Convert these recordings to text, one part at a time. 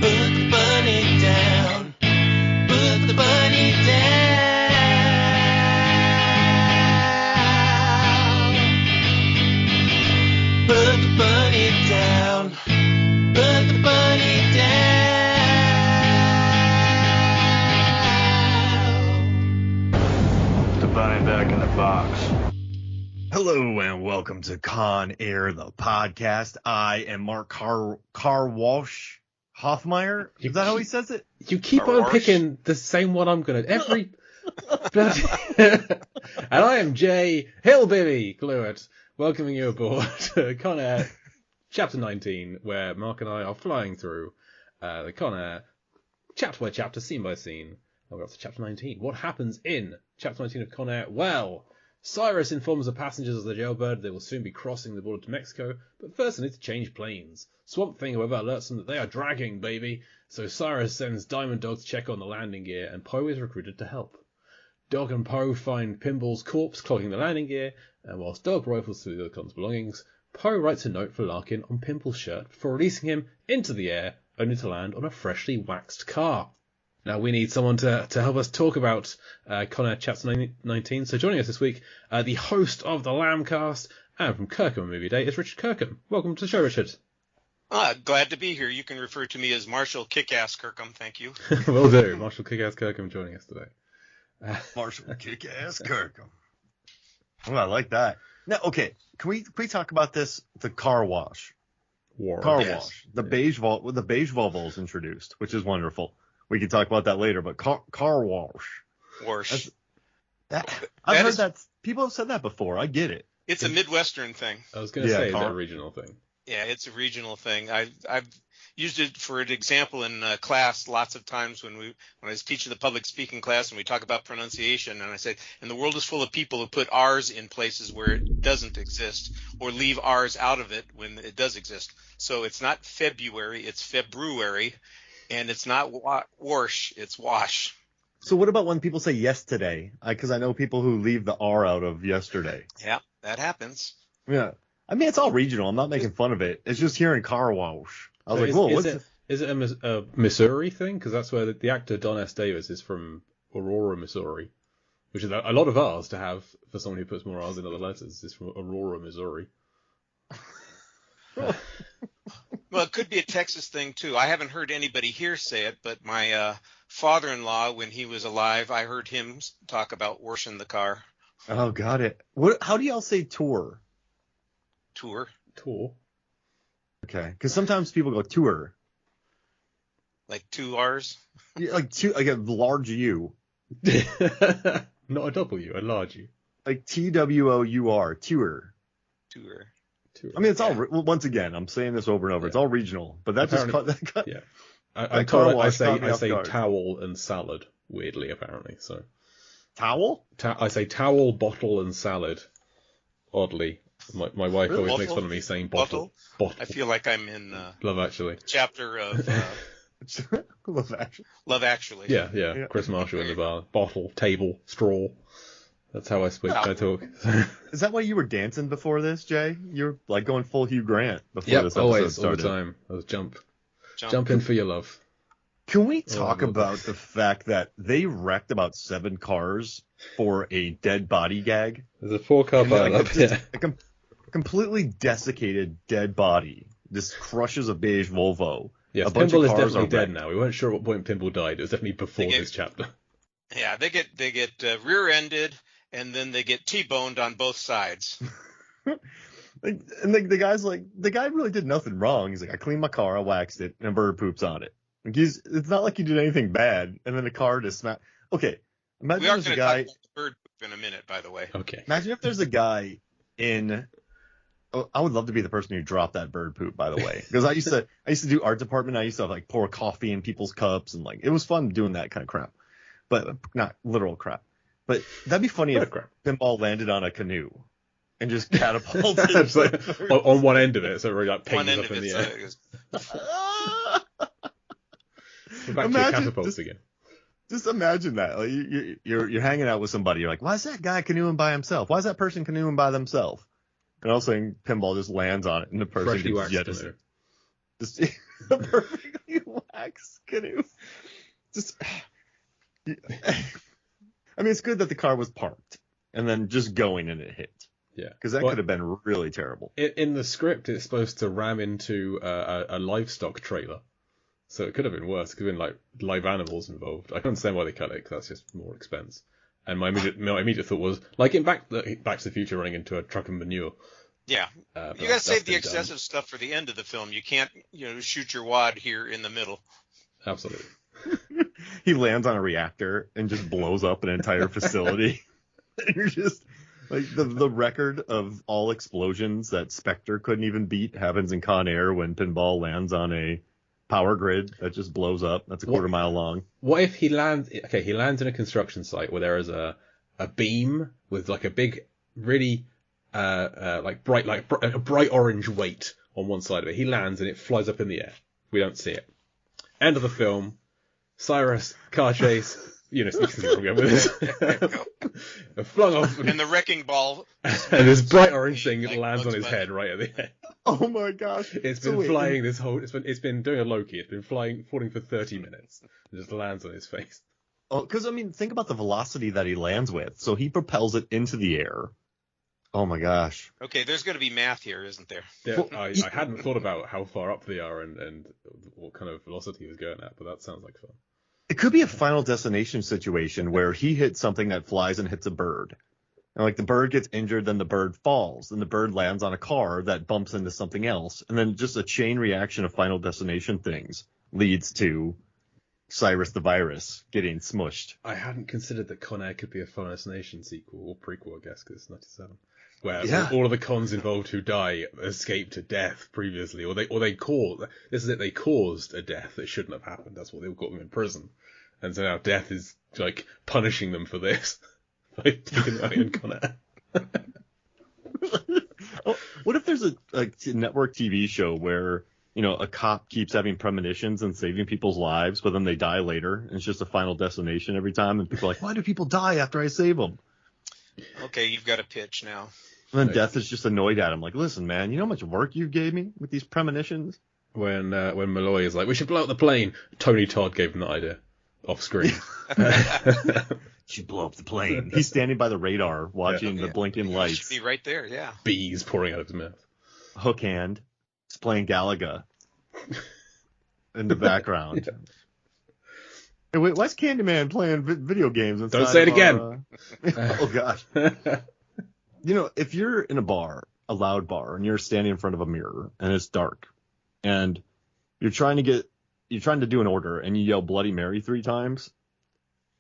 Put the bunny down. Put the bunny down. Put the bunny down. Put the bunny down. Put the bunny back in the box. Hello and welcome to Con Air, the podcast. I am Mark Carwash Hoffmeyer. Is that how he says it? You keep on picking the same one I'm going to every bloody... And I am Jay Hillbilly Cluett, welcoming you aboard to Con Air Chapter 19, where Mark and I are flying through the Con Air chapter by chapter, scene by scene. And we're up to Chapter 19. What happens in Chapter 19 of Con Air? Well, Cyrus informs the passengers of the jailbird they will soon be crossing the border to Mexico, but first they need to change planes. Swamp Thing, however, alerts them that they are dragging, baby, so Cyrus sends Diamond Dog to check on the landing gear, and Poe is recruited to help. Dog and Poe find Pinball's corpse clogging the landing gear, and whilst Dog rifles through the con's belongings, Poe writes a note for Larkin on Pimple's shirt before releasing him into the air, only to land on a freshly waxed car. Now, we need someone to help us talk about Con Air Chapter 19. So joining us this week, the host of the Lambcast and from Kirkham Movie Day is Richard Kirkham. Welcome to the show, Richard. Glad to be here. You can refer to me as Marshall Kickass Kirkham. Thank you. Will do. Marshall Kickass Kirkham joining us today. Marshall Kickass Kirkham. Oh, I like that. Now, okay, can we talk about this? The car wash. Wash. The beige Volvo is introduced, which is wonderful. We can talk about that later, but car wash. I've heard that. People have said that before. I get it. It's a Midwestern thing. I was going to say it's a regional thing. Yeah, it's a regional thing. I've used it for an example in class lots of times when I was teaching the public speaking class and we talk about pronunciation, and I said, and the world is full of people who put R's in places where it doesn't exist or leave R's out of it when it does exist. So it's not February, it's February. And it's not wash, it's wash. So what about when people say yesterday? Because I know people who leave the R out of yesterday. Yeah, that happens. Yeah. I mean, it's all regional. I'm not making fun of it. It's just hearing car wash. I was like, whoa, what's this? Is it a Missouri thing? Because that's where the actor Don S. Davis is from Aurora, Missouri. Which is a lot of R's to have for someone who puts more R's in other letters. Is from Aurora, Missouri. Well, it could be a Texas thing, too. I haven't heard anybody here say it, but my father-in-law, when he was alive, I heard him talk about washing the car. Oh, got it. How do y'all say tour? Tour. Okay, because sometimes people go tour. Like two R's? Yeah, like a large U. Not a W, a large U. Like TWOUR, tour. Tour. I mean, it's all, once again, I'm saying this over and over. Yeah. It's all regional, but that apparently, just yeah. I say towel and salad, weirdly, apparently. So towel? I say towel, bottle, and salad. Oddly, my wife always makes fun of me saying bottle. I feel like I'm in Love Actually. Chapter of Love Actually. Yeah. Chris Marshall in the bar. Bottle, table, straw. That's how I talk. Is that why you were dancing before this, Jay? You were like going full Hugh Grant before this episode started. All the time. I was jump in for your love. Can we talk about the fact that they wrecked about 7 cars for a dead body gag? There's a 4-car pileup. A completely desiccated dead body just crushes a beige Volvo. Yes, Pimble is definitely dead now. We weren't sure at what point Pimble died. It was definitely before this chapter. Yeah, they get rear-ended. And then they get T-boned on both sides. And the guy's like, the guy really did nothing wrong. He's like, I cleaned my car, I waxed it, and a bird poops on it. Like it's not like he did anything bad, and then the car just smacked. Okay, imagine there's a guy. We are going to talk about the bird poop in a minute, by the way. Okay. Imagine if there's a guy in. Oh, I would love to be the person who dropped that bird poop, by the way, because I used to do art department. I used to like pour coffee in people's cups, and like it was fun doing that kind of crap, but not literal crap. But that'd be funny if Pinball landed on a canoe and just catapulted. It's like, on one end of it, so it really like pings up in the air. We're back to your catapults again. Just imagine that. Like you're hanging out with somebody. You're like, why is that guy canoeing by himself? Why is that person canoeing by themselves? And all of a sudden, Pinball just lands on it, and the person gets jettisoned. Just perfectly relax, Canoe. Just, I mean, it's good that the car was parked and then just going and it hit. Yeah. Because that could have been really terrible. In the script, it's supposed to ram into a livestock trailer. So it could have been worse. It could have been like live animals involved. I can understand why they cut it, because that's just more expense. And my immediate thought was, like in Back to the Future running into a truck of manure. Yeah. You got to save the excessive stuff for the end of the film. You can't, shoot your wad here in the middle. Absolutely. He lands on a reactor and just blows up an entire facility. You're just like the record of all explosions that Spectre couldn't even beat happens in Con Air when Pinball lands on a power grid that just blows up. That's a quarter mile long. What if he lands? Okay, he lands in a construction site where there is a beam with like a big, really bright orange weight on one side of it. He lands and it flies up in the air. We don't see it. End of the film. Cyrus, car chase. You can see where I'm going with this. Flung off. And the wrecking ball. And this bright orange thing lands on his head right at the end. Oh my gosh. It's been flying this whole... It's been doing a Loki. It's been falling for 30 minutes. It just lands on his face. Oh, because, I mean, think about the velocity that he lands with. So he propels it into the air. Oh my gosh. Okay, there's going to be math here, isn't there? I hadn't thought about how far up they are and what kind of velocity he was going at, but that sounds like fun. It could be a Final Destination situation where he hits something that flies and hits a bird. And like the bird gets injured, then the bird falls, and the bird lands on a car that bumps into something else. And then just a chain reaction of Final Destination things leads to Cyrus the Virus getting smushed. I hadn't considered that Con Air could be a Final Destination sequel or prequel, I guess, because it's 97. Where all of the cons involved who die escaped to death previously, or they caused they caused a death that shouldn't have happened. That's what they got them in prison, and so now death is like punishing them for this by taking them out in Con Air. What if there's a network TV show where a cop keeps having premonitions and saving people's lives, but then they die later, and it's just a Final Destination every time, and people are like, why do people die after I save them? Okay, you've got a pitch now. And then Death is just annoyed at him, like, listen, man, you know how much work you gave me with these premonitions? When Malloy is like, we should blow up the plane, Tony Todd gave him that idea off screen. Should blow up the plane. He's standing by the radar watching the blinking lights. Should be right there, yeah. Bees pouring out of his mouth. Hook hand. He's playing Galaga in the background. Yeah. Hey, wait, why's Candyman playing video games? Don't say it again. Oh gosh. If you're in a loud bar, and you're standing in front of a mirror, and it's dark, and you're trying to do an order, and you yell Bloody Mary 3 times,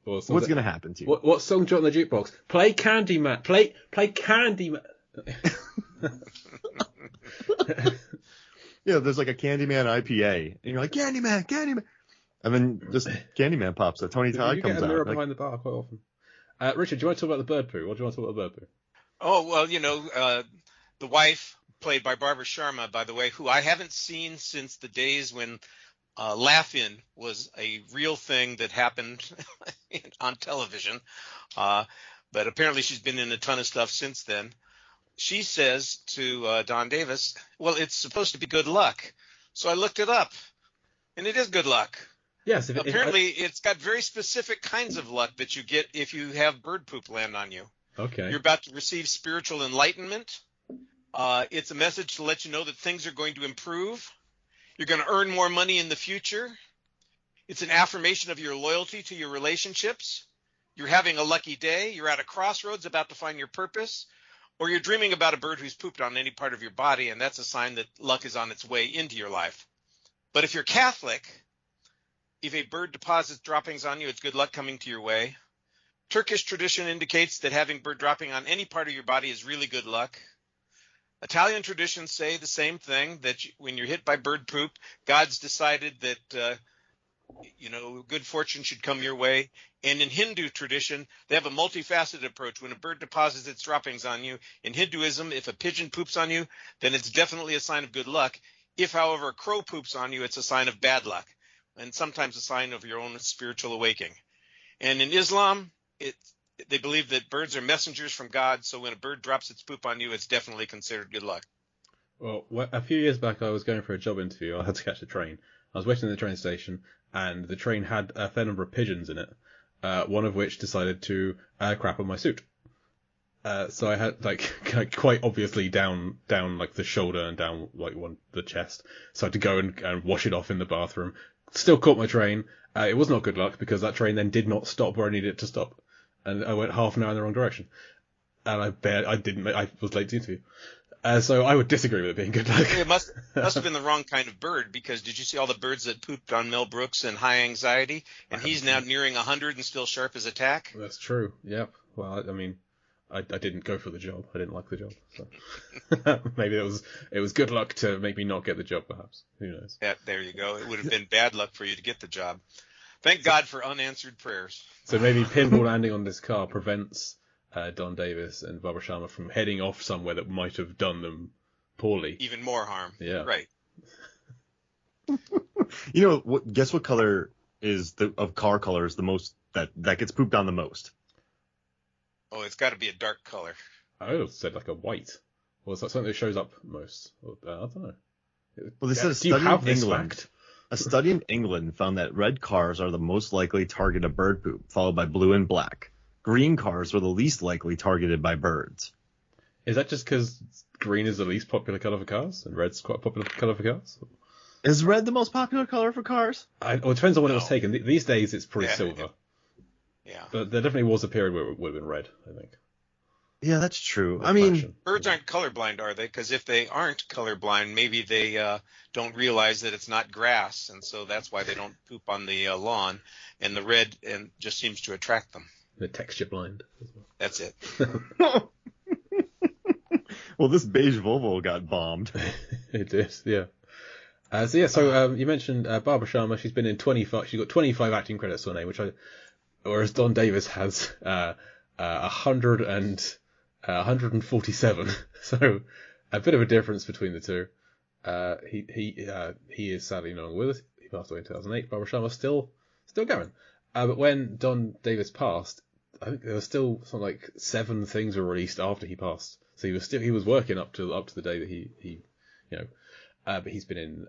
what's going to happen to you? What song do you want on the jukebox? Play Candyman. Play Candyman. Yeah, there's like a Candyman IPA, and you're like, Candyman. And then just Candyman pops up. Tony Todd comes out. You get a mirror behind the bar quite often. Richard, do you want to talk about the bird poo? What do you want to talk about the bird poo? Oh, well, the wife, played by Barbara Sharma, by the way, who I haven't seen since the days when Laugh-In was a real thing that happened on television. But apparently she's been in a ton of stuff since then. She says to Don Davis, well, it's supposed to be good luck. So I looked it up, and it is good luck. Yes. Apparently, it's got very specific kinds of luck that you get if you have bird poop land on you. Okay. You're about to receive spiritual enlightenment. It's a message to let you know that things are going to improve. You're going to earn more money in the future. It's an affirmation of your loyalty to your relationships. You're having a lucky day. You're at a crossroads about to find your purpose. Or you're dreaming about a bird who's pooped on any part of your body, and that's a sign that luck is on its way into your life. But if you're Catholic, if a bird deposits droppings on you, it's good luck coming to your way. Turkish tradition indicates that having bird dropping on any part of your body is really good luck. Italian traditions say the same thing, that when you're hit by bird poop, God's decided that, good fortune should come your way. And in Hindu tradition, they have a multifaceted approach. When a bird deposits its droppings on you, in Hinduism, if a pigeon poops on you, then it's definitely a sign of good luck. If, however, a crow poops on you, it's a sign of bad luck, and sometimes a sign of your own spiritual awakening. And in Islam, they believe that birds are messengers from God, so when a bird drops its poop on you, it's definitely considered good luck. Well, a few years back, I was going for a job interview. I had to catch a train, I was waiting at the train station, and the train had a fair number of pigeons in it. One of which decided to crap on my suit. So I had like quite obviously down like the shoulder and down like the chest. So I had to go and wash it off in the bathroom. Still caught my train. It was not good luck because that train then did not stop where I needed it to stop, and I went half an hour in the wrong direction. And I was late to the interview. So I would disagree with it being good luck. It must have been the wrong kind of bird, because did you see all the birds that pooped on Mel Brooks and High Anxiety? And he's now nearing 100 and still sharp as a tack. That's true. Yep. Well, I mean, I didn't go for the job. I didn't like the job. So. Maybe it was good luck to make me not get the job, perhaps. Who knows? Yeah, there you go. It would have been bad luck for you to get the job. Thank God for unanswered prayers. So maybe pinball landing on this car prevents Don Davis and Barbara Sharma from heading off somewhere that might have done them poorly. Even more harm. Yeah. Right. Guess what color is of car colors the most that gets pooped on the most? Oh, it's got to be a dark color. I would have said like a white. Or is that something that shows up most? I don't know. Well, they said a study in England. A study in England found that red cars are the most likely target of bird poop, followed by blue and black. Green cars were the least likely targeted by birds. Is that just because green is the least popular color for cars and red's quite a popular color for cars? Is red the most popular color for cars? It depends on when it was taken. These days it's probably Yeah. silver. Yeah. But there definitely was a period where it would have been red, I think. Yeah, that's true. I mean, birds aren't colorblind, are they? Because if they aren't colorblind, maybe they don't realize that it's not grass, and so that's why they don't poop on the lawn. And the red just seems to attract them. they're texture blind as well. That's it. Well, this beige Volvo got bombed. It is, yeah. So you mentioned Barbara Sharma. She's been in 25. She's got 25 acting credits to her name, whereas Don Davis has 147. So a bit of a difference between the two. He is sadly no longer with us. He passed away in 2008. Barbara Sharma's still going. But when Don Davis passed, I think there was still something like 7 things were released after he passed. So he was working up to the day that he but he's been in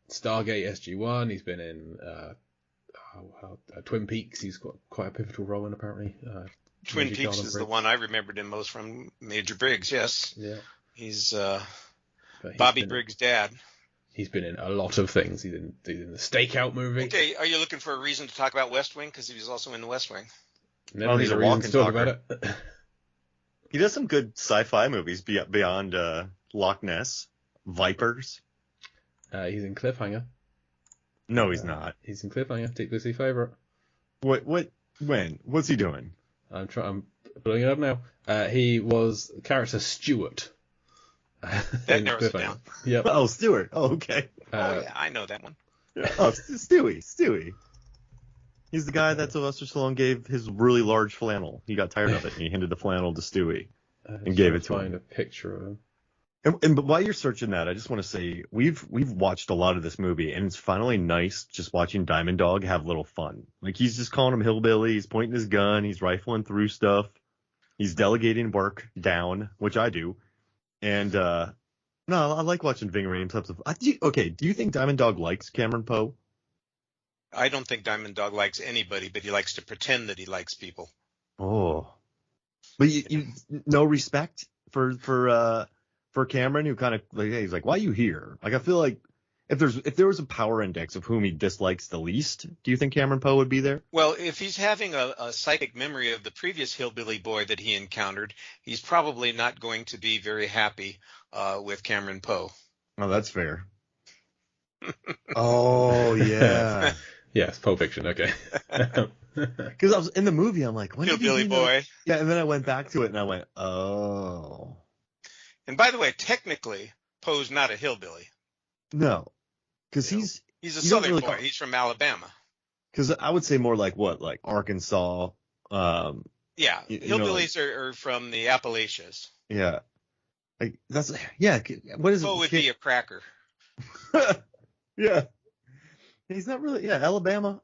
Stargate SG-1. He's been in Twin Peaks. He's got quite a pivotal role in, apparently. Twin Peaks is the one I remembered him most from. Major Briggs, yes. Yeah. He's Bobby Briggs' dad. He's been in a lot of things. He's in the Stakeout movie. Okay, are you looking for a reason to talk about West Wing? Because he was also in the West Wing. Never need a reason to talk about it. He does some good sci-fi movies beyond Loch Ness, Vipers. He's in Cliffhanger. No, he's not. He's in Cliffhanger. Dick Lucy favorite. When? What's he doing? I'm pulling it up now. He was character Stuart. That narrows it down. Yep. Oh, Stewart. Oh, okay. Yeah, I know that one. Yeah. Oh, Stewie. He's the guy that Sylvester Stallone gave his really large flannel. He got tired of it, and he handed the flannel to Stewie and gave it to him. Find a picture of him. But while you're searching that, I just want to say we've watched a lot of this movie, and it's finally nice just watching Diamond Dog have a little fun. Like, he's just calling him hillbilly, he's pointing his gun, he's rifling through stuff, he's delegating work down, which I do. And no, I like watching Ving Rhames stuff. Okay, do you think Diamond Dog likes Cameron Poe? I don't think Diamond Dog likes anybody, but he likes to pretend that he likes people. Oh, but you no respect for Cameron, who kind of he's like, why are you here? Like, I feel like if there was a power index of whom he dislikes the least, do you think Cameron Poe would be there? Well, if he's having a psychic memory of the previous hillbilly boy that he encountered, he's probably not going to be very happy with Cameron Poe. Oh, that's fair. Oh yeah. Yes, Pulp Fiction. Okay. Because I was in the movie, I'm like, when Hillbilly boy. Yeah, and then I went back to it and I went, oh. And by the way, technically, Poe's not a hillbilly. No, because he's a Southern boy. He's from Alabama. Because I would say more like Arkansas. Yeah, hillbillies are from the Appalachians. Yeah, what is it? Poe would be a cracker. Yeah, he's not really. Yeah, Alabama.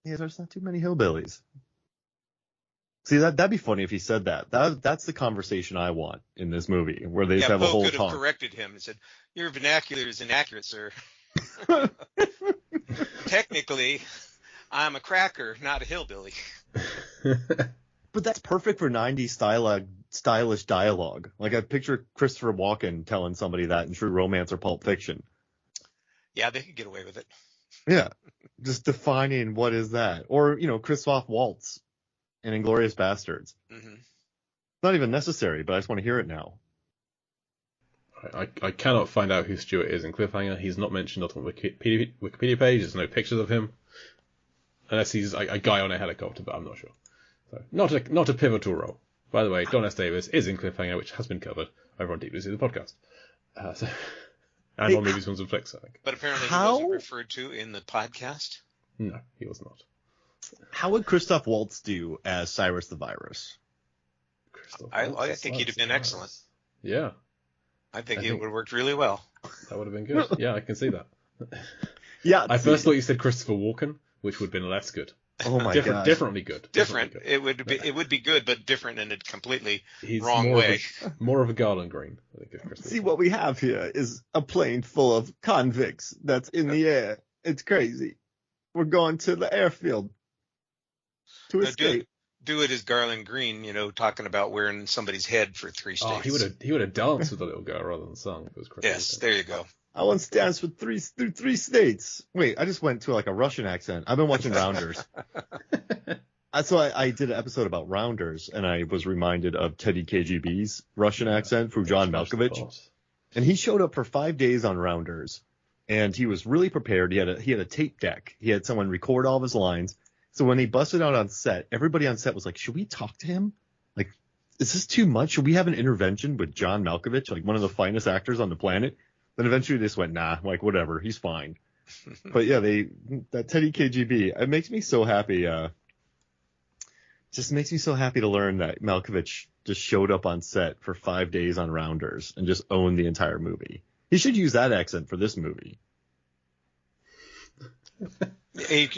Yeah, there's not too many hillbillies. See, that'd be funny if he said that. That's the conversation I want in this movie, where they just have Poe a whole could talk. have corrected him and said, "Your vernacular is inaccurate, sir." technically, I'm a cracker, not a hillbilly. But that's perfect for 90s stylish dialogue. Like I picture Christopher Walken telling somebody that in True Romance or Pulp Fiction. Yeah, they could get away with it. Yeah. Just defining what is that. Or, Christoph Waltz in Inglourious Bastards. Mm-hmm. Not even necessary, but I just want to hear it now. I cannot find out who Stuart is in Cliffhanger. He's not mentioned on the Wikipedia page. There's no pictures of him. Unless he's a guy on a helicopter, but I'm not sure. So, not a pivotal role. By the way, Don S. Davis is in Cliffhanger, which has been covered over on Deep Blue Sea, the podcast. And on Movies, Films, and Flicks, I think. But apparently he wasn't referred to in the podcast? No, he was not. How would Christoph Waltz do as Cyrus the Virus? I think he'd have been excellent. Yeah. I think it would have worked really well. That would have been good. Yeah, I can see that. Yeah. I first thought you said Christopher Walken, which would have been less good. Oh my god. Differently good. Different. Differently good. It would be good, but different in a completely He's wrong way. More of a Garland Green, I think. See, what we have here is a plane full of convicts that's in the air. It's crazy. We're going to the airfield to escape. Do it as Garland Green, talking about wearing somebody's head for 3 states. Oh, he would have danced with the little girl rather than sung. It was crazy. Yes, there you go. I once danced for through 3 states. Wait, I just went to like a Russian accent. I've been watching Rounders. That's why I did an episode about Rounders, and I was reminded of Teddy KGB's Russian accent through John Malkovich. And he showed up for 5 days on Rounders, and he was really prepared. He had a tape deck. He had someone record all of his lines. So when he busted out on set, everybody on set was like, should we talk to him? Like, is this too much? Should we have an intervention with John Malkovich, like one of the finest actors on the planet? Then eventually they just went, nah, like whatever, he's fine. But yeah, that Teddy KGB, it makes me so happy. Just makes me so happy to learn that Malkovich just showed up on set for 5 days on Rounders and just owned the entire movie. He should use that accent for this movie.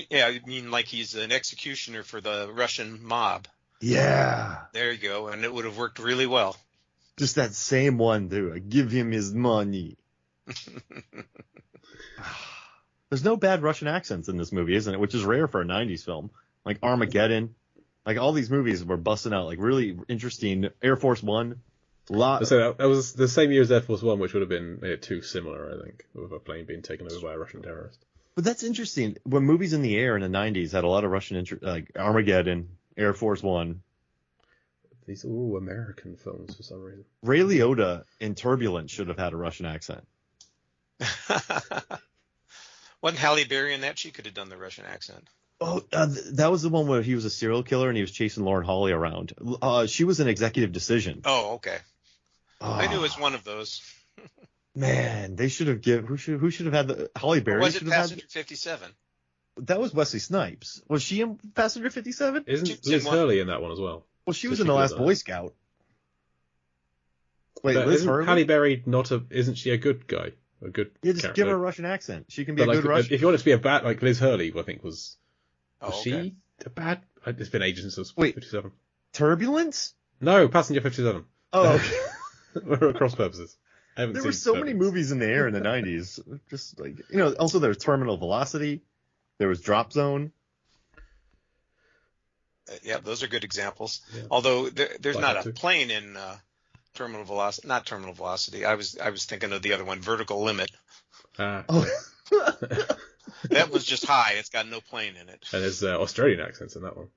Yeah, I mean, like he's an executioner for the Russian mob. Yeah. There you go, and it would have worked really well. Just that same one, too. I give him his money. There's no bad Russian accents in this movie, isn't it? Which is rare for a 90s film. Like Armageddon. Like all these movies were busting out like really interesting. Air Force One. So that was the same year as Air Force One, which would have been too similar, I think, with a plane being taken over by a Russian terrorist. But that's interesting. When movies in the air in the 90s had a lot of Russian like Armageddon, Air Force One. These are all American films for some reason. Ray Liotta in Turbulence should have had a Russian accent. Wasn't Halle Berry in that? She could have done the Russian accent. Oh, that was the one where he was a serial killer and he was chasing Lauren Holly around. She was an Executive Decision. Oh, okay. I knew it was one of those. Man, they should have who should have had the Halle Berry? Or was it Passenger 57? That was Wesley Snipes. Was she in Passenger 57? Isn't Liz Hurley in that one as well? Well, she was in The Last Boy Scout. Wait, but Liz isn't Hurley? Halle Berry isn't she a good guy? A good just character? give her a Russian accent. She can be but a good Russian. If you want it to be a bad, like Liz Hurley, I think was Okay. she a bad? It's been ages since Wait. 57. Turbulence? No, Passenger 57. Oh, okay. We're at cross purposes. There were so many movies in the air in the 90s. Just like, also there was Terminal Velocity. There was Drop Zone. Yeah, those are good examples. Yeah. Although there's Like not a plane in Terminal Velocity. Not Terminal Velocity. I was thinking of the other one, Vertical Limit. Oh. That was just high. It's got no plane in it. And there's Australian accents in that one.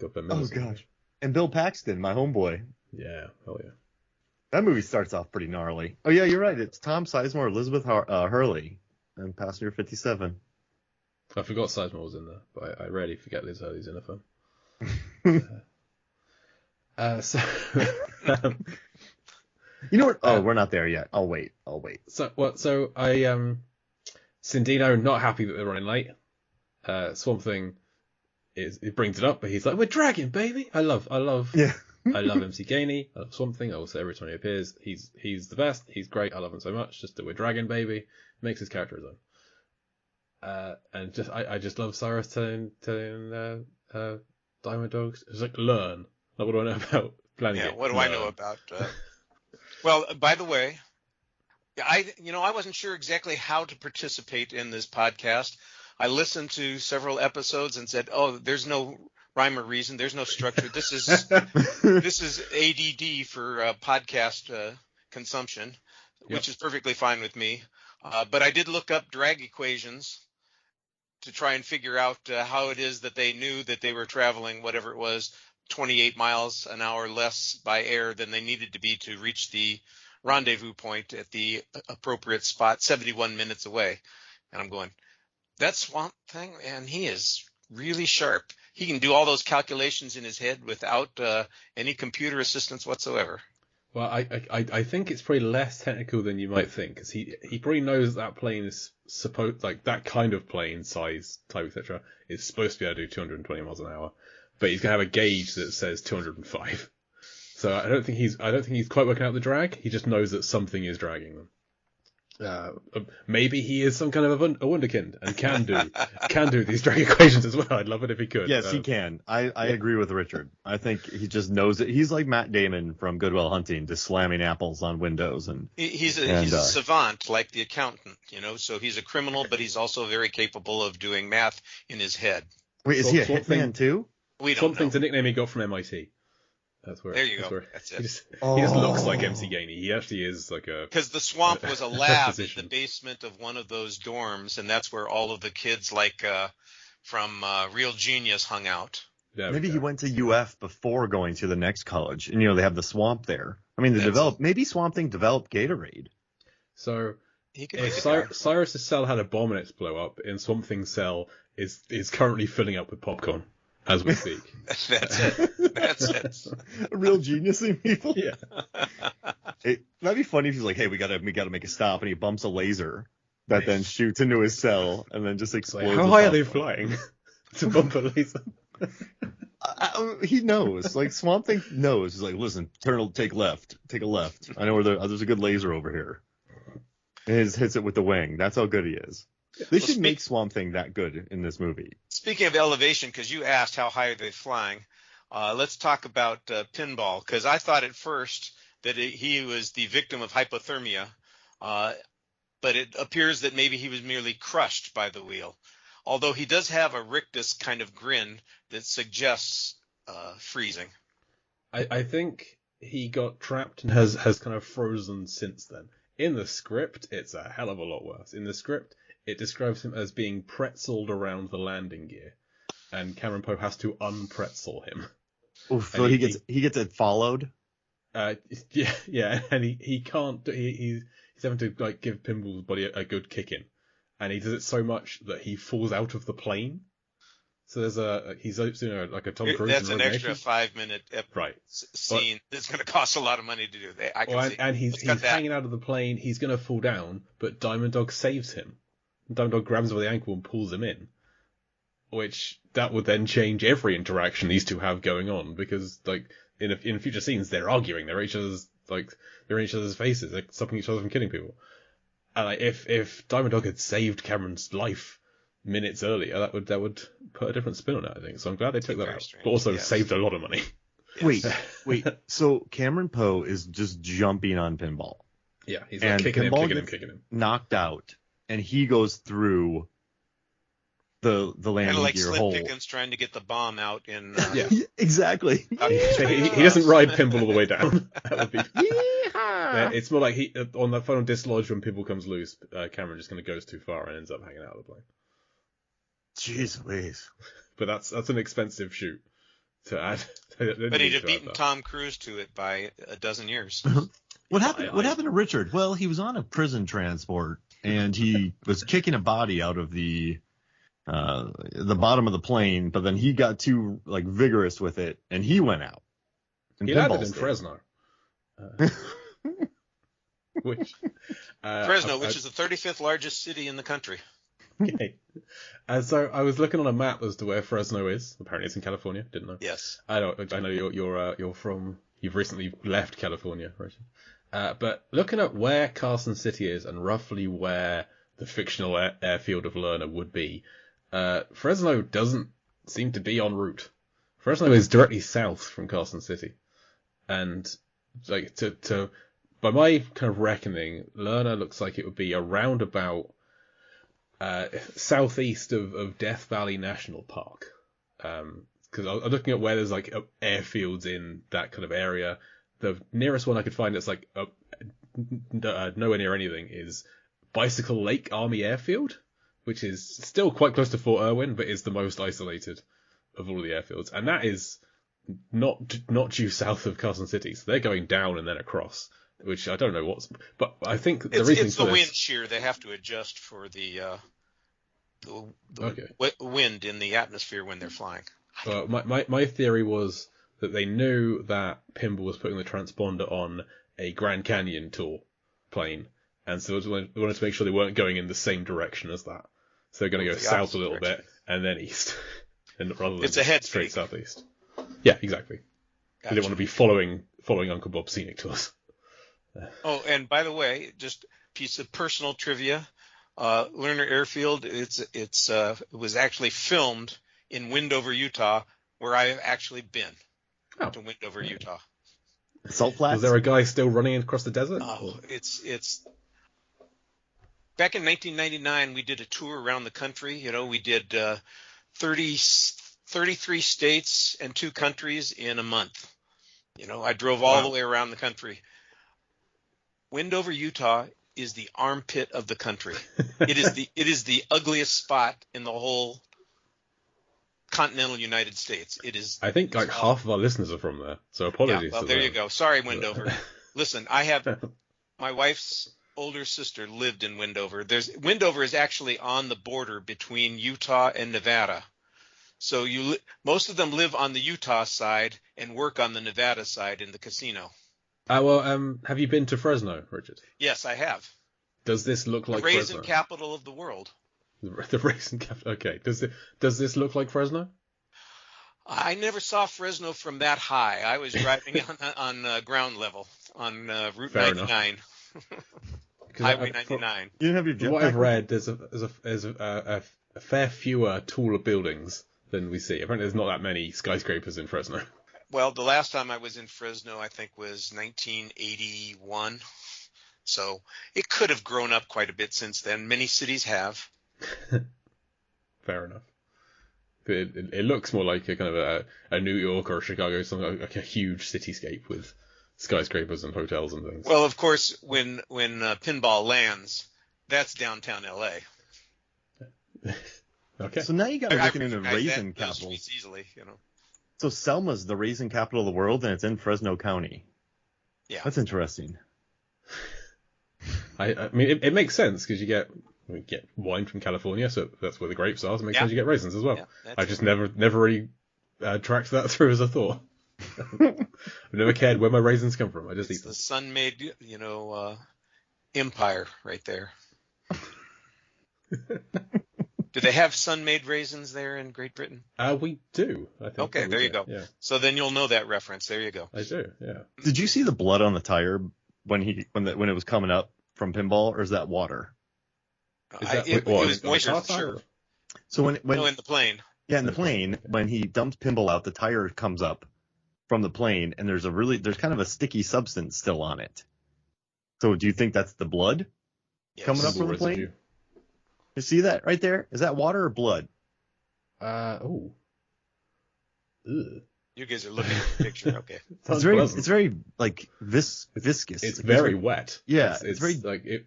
Oh, gosh. And Bill Paxton, my homeboy. Yeah, hell yeah. That movie starts off pretty gnarly. Oh, yeah, you're right. It's Tom Sizemore, Elizabeth Hurley, and Passenger 57. I forgot Sizemore was in there, but I rarely forget Liz Hurley's in a film. You know what? Oh, we're not there yet. I'll wait. So I Cindino not happy that they're running late. Swamp Thing it brings it up, but he's like, "We're dragging, baby." I love Yeah. I love MC Gainey. I love Swamp Thing. I will say every time he appears, he's the best. He's great. I love him so much. Just that we're dragging, baby, makes his character his own. And just I just love Cyrus telling Diamond Dogs. It's like learn. Like, what do I know about planning? Yeah, what do I know about? Well, by the way, I wasn't sure exactly how to participate in this podcast, I listened to several episodes and said, "Oh, there's no rhyme or reason. There's no structure. This is ADD for podcast consumption, which is perfectly fine with me." But I did look up drag equations to try and figure out how it is that they knew that they were traveling whatever it was, 28 miles an hour less by air than they needed to be to reach the rendezvous point at the appropriate spot 71 minutes away. And I'm going, that Swamp Thing, man, he is really sharp. He can do all those calculations in his head without any computer assistance whatsoever. Well, I think it's probably less technical than you might think, because he probably knows that plane is supposed, like, that kind of plane, size, type, etc., is supposed to be able to do 220 miles an hour, but he's gonna have a gauge that says 205. So I don't think he's quite working out the drag. He just knows that something is dragging them. Maybe he is some kind of a wunderkind and can do these drag equations as well. I'd love it if he could. Yes, he can. I agree with Richard. I think he just knows it. He's like Matt Damon from Good Will Hunting, just slamming apples on windows, and he's a savant, like the accountant, So he's a criminal, but he's also very capable of doing math in his head. Wait, is he a hitman too? We don't know. Something's a nickname he got from MIT. There you go. That's it. He just looks like MC Gainey. He actually is like a... Because the swamp was a lab in the basement of one of those dorms, and that's where all of the kids from Real Genius hung out. Maybe he went to UF before going to the next college, and they have the swamp there. I mean, maybe Swamp Thing developed Gatorade. So Cyrus's cell had a bomb in its blow up, and Swamp Thing's cell is currently filling up with popcorn as we speak. That's it. A real genius in people. Yeah. That'd be funny if he's like, "Hey, we gotta make a stop," and he bumps a laser that then shoots into his cell and then just explodes. How high are they flying to bump a laser? He knows. Like, Swamp Thing knows. He's like, "Listen, take a left. I know where there's a good laser over here." And he just hits it with the wing. That's how good he is. They should make Swamp Thing that good in this movie. Speaking of elevation, because you asked how high are they flying, let's talk about Pinball, because I thought at first that he was the victim of hypothermia, but it appears that maybe he was merely crushed by the wheel, although he does have a rictus kind of grin that suggests freezing. I think he got trapped and has kind of frozen since then. In the script, it's a hell of a lot worse. In the script, it describes him as being pretzeled around the landing gear, and Cameron Poe has to unpretzel him. Oof, so he gets it followed. Yeah, and he can't. He's having to give Pinball's body a good kicking, and he does it so much that he falls out of the plane. So he's doing like a Tom Cruise. That's an extra 5-minute scene. But that's going to cost a lot of money to do. And he's hanging out of the plane. He's going to fall down, but Diamond Dog saves him. Diamond Dog grabs him by the ankle and pulls him in, which that would then change every interaction these two have going on, because in future scenes they're arguing, they're in each other's faces, they're stopping each other from killing people. And if Diamond Dog had saved Cameron's life minutes earlier, that would put a different spin on it, I think. So I'm glad they took that out, but also saved a lot of money. Wait. So Cameron Poe is just jumping on Pinball. Yeah, he's kicking him. Knocked out. And he goes through the landing gear hole. Slip Pickens trying to get the bomb out in. Yeah, exactly. He doesn't ride Pinball all the way down. That would be. It's more like he on the final dislodge when Pinball comes loose. Cameron just kind of goes too far and ends up hanging out of the plane. Jeez Louise. But that's an expensive shoot to add. But he'd have beaten Tom Cruise to it by a dozen years. What happened to Richard? Well, he was on a prison transport, and he was kicking a body out of the bottom of the plane, but then he got too vigorous with it, and he went out. He landed in Fresno. Which is the 35th largest city in the country. Okay. So I was looking on a map as to where Fresno is. Apparently, it's in California. Didn't know. Yes. I know you're from. You've recently left California, Richard. But looking at where Carson City is and roughly where the fictional airfield of Lerner would be, Fresno doesn't seem to be en route. Fresno is directly south from Carson City, and by my kind of reckoning, Lerner looks like it would be around about southeast of Death Valley National Park. Because I'm looking at where there's like airfields in that kind of area. The nearest one I could find that's like nowhere near anything is Bicycle Lake Army Airfield, which is still quite close to Fort Irwin, but is the most isolated of all of the airfields. And that is not due south of Carson City, so they're going down and then across, which I don't know what's. But I think the reason it's for the this, wind shear. They have to adjust for the Okay. wind in the atmosphere when they're flying. My theory was that they knew that Pinball was putting the transponder on a Grand Canyon tour plane, and so they wanted to make sure they weren't going in the same direction as that. So they're going to go The south a opposite little direction. bit and then east, and rather than It's a head straight fake. southeast. Yeah, exactly. They Gotcha. didn't want to be following Uncle Bob's scenic tours. Oh, and by the way, just a piece of personal trivia. Lerner Airfield, it was actually filmed in Windover, Utah, where I have actually been to Windover, Utah. Salt flats. Was there a guy still running across the desert? Oh, it's back in 1999. We did a tour around the country. You know, we did 33 states and 2 countries in a month. You know, I drove all the way around the country. Windover, Utah is the armpit of the country. It is the ugliest spot in the whole continental United States. It is. I think like half of our listeners are from there, so apologies. Yeah, well, to there them. you go. Sorry, Windover. Listen, I have my wife's older sister lived in Windover. Windover is actually on the border between Utah and Nevada. So most of them live on the Utah side and work on the Nevada side in the casino. Have you been to Fresno, Richard? Yes, I have. Does this look like the raisin Fresno? capital of the world. The raisin capital. Okay. Does this look like Fresno? I never saw Fresno from that high. I was driving on ground level on Route Fair 99, 'Cause Highway 99. You didn't have your From what I've jetpack? read, there's a fair fewer taller buildings than we see. Apparently, there's not that many skyscrapers in Fresno. Well, the last time I was in Fresno, I think, was 1981. So it could have grown up quite a bit since then. Many cities have. Fair enough. It looks more like a kind of a New York or a Chicago, something like a huge cityscape with skyscrapers and hotels and things. Well, of course, when Pinball lands, that's downtown L.A. Okay. So now you got to I look into recognize raisin that, those capital. streets easily, you know. So Selma's the raisin capital of the world, and it's in Fresno County. Yeah. That's interesting. I mean, it makes sense because you get wine from California, so that's where the grapes are. So it makes sense you get raisins as well. Yeah, that's I just never really tracked that through as I thought. I've never cared where my raisins come from. I just It's eat them. the sun-made, empire right there. Do they have sun-made raisins there in Great Britain? We do. I think. Okay, there you go. Yeah, So then you'll know that reference. There you go. I do. Yeah. Did you see the blood on the tire when it was coming up from Pinball, or is that water? Is that It what, was on the moisture car for tire? sure. So when No, in the plane. yeah, in the plane, when he dumped Pinball out, the tire comes up from the plane, and there's kind of a sticky substance still on it. So do you think that's the blood Yes. coming up from the Residue. plane? You see that right there? Is that water or blood? Oh. Ugh. You guys are looking at the picture. Okay. It's very like viscous. It's Like, very wet. Yeah, It's very. like it.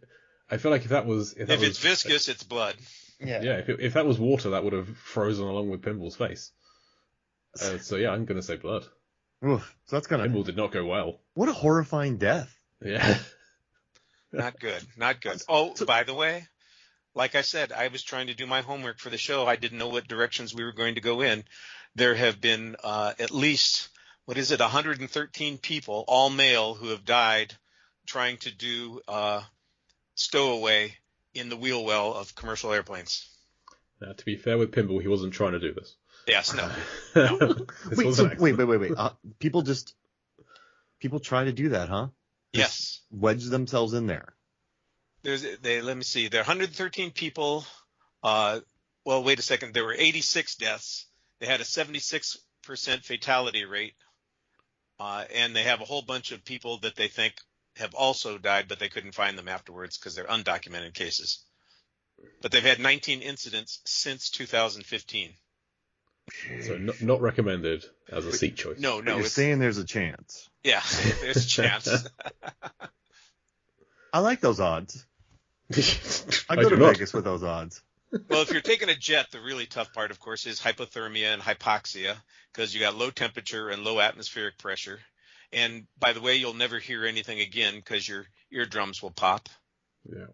I feel like if that was If it's viscous, it's blood. Yeah. if that was water, that would have frozen along with Pinball's face. So yeah, I'm gonna say blood. Oof, so that's kind of Pinball did not go well. what a horrifying death. Yeah. Not good. Not good. Oh, by the way, like I said, I was trying to do my homework for the show. I didn't know what directions we were going to go in. There have been at least, 113 people, all male, who have died trying to do stowaway in the wheel well of commercial airplanes. Now, to be fair with Pinball, he wasn't trying to do this. Yes, no. This Wait, was so, an accident. wait. People try to do that, huh? Yes. Wedge themselves in there. Let me see. There are 113 people. Well, wait a second. There were 86 deaths. They had a 76% fatality rate. And they have a whole bunch of people that they think have also died, but they couldn't find them afterwards because they're undocumented cases. but they've had 19 incidents since 2015. So not recommended as a seat choice. No, You're it's saying there's a chance. yeah, there's a chance. I like those odds. I I go do to not. Vegas with those odds. Well, if you're taking a jet, the really tough part, of course, is hypothermia and hypoxia, because you got low temperature and low atmospheric pressure. And by the way, you'll never hear anything again because your eardrums will pop. Yeah.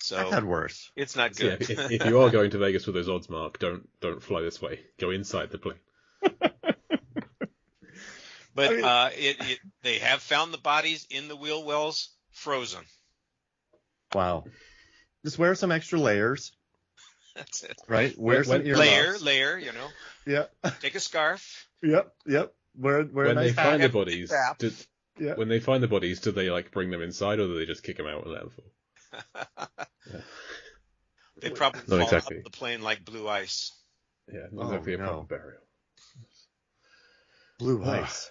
So I've had worse. it's not So yeah, good. if you are going to Vegas with those odds, Mark, don't fly this way. Go inside the plane. But I mean- they have found the bodies in the wheel wells frozen. Wow. Just wear some extra layers, That's it. right? Wear some earmuffs. Layer, you know. Yeah. Take a scarf. Yep. Wear a When nice they find the hat, bodies, cap. Yeah. when they find the bodies, do they like bring them inside, or do they just kick them out and let them fall? They probably Not fall exactly. up the plane like blue ice. Yeah, not Oh, exactly a no. proper burial. Blue ice.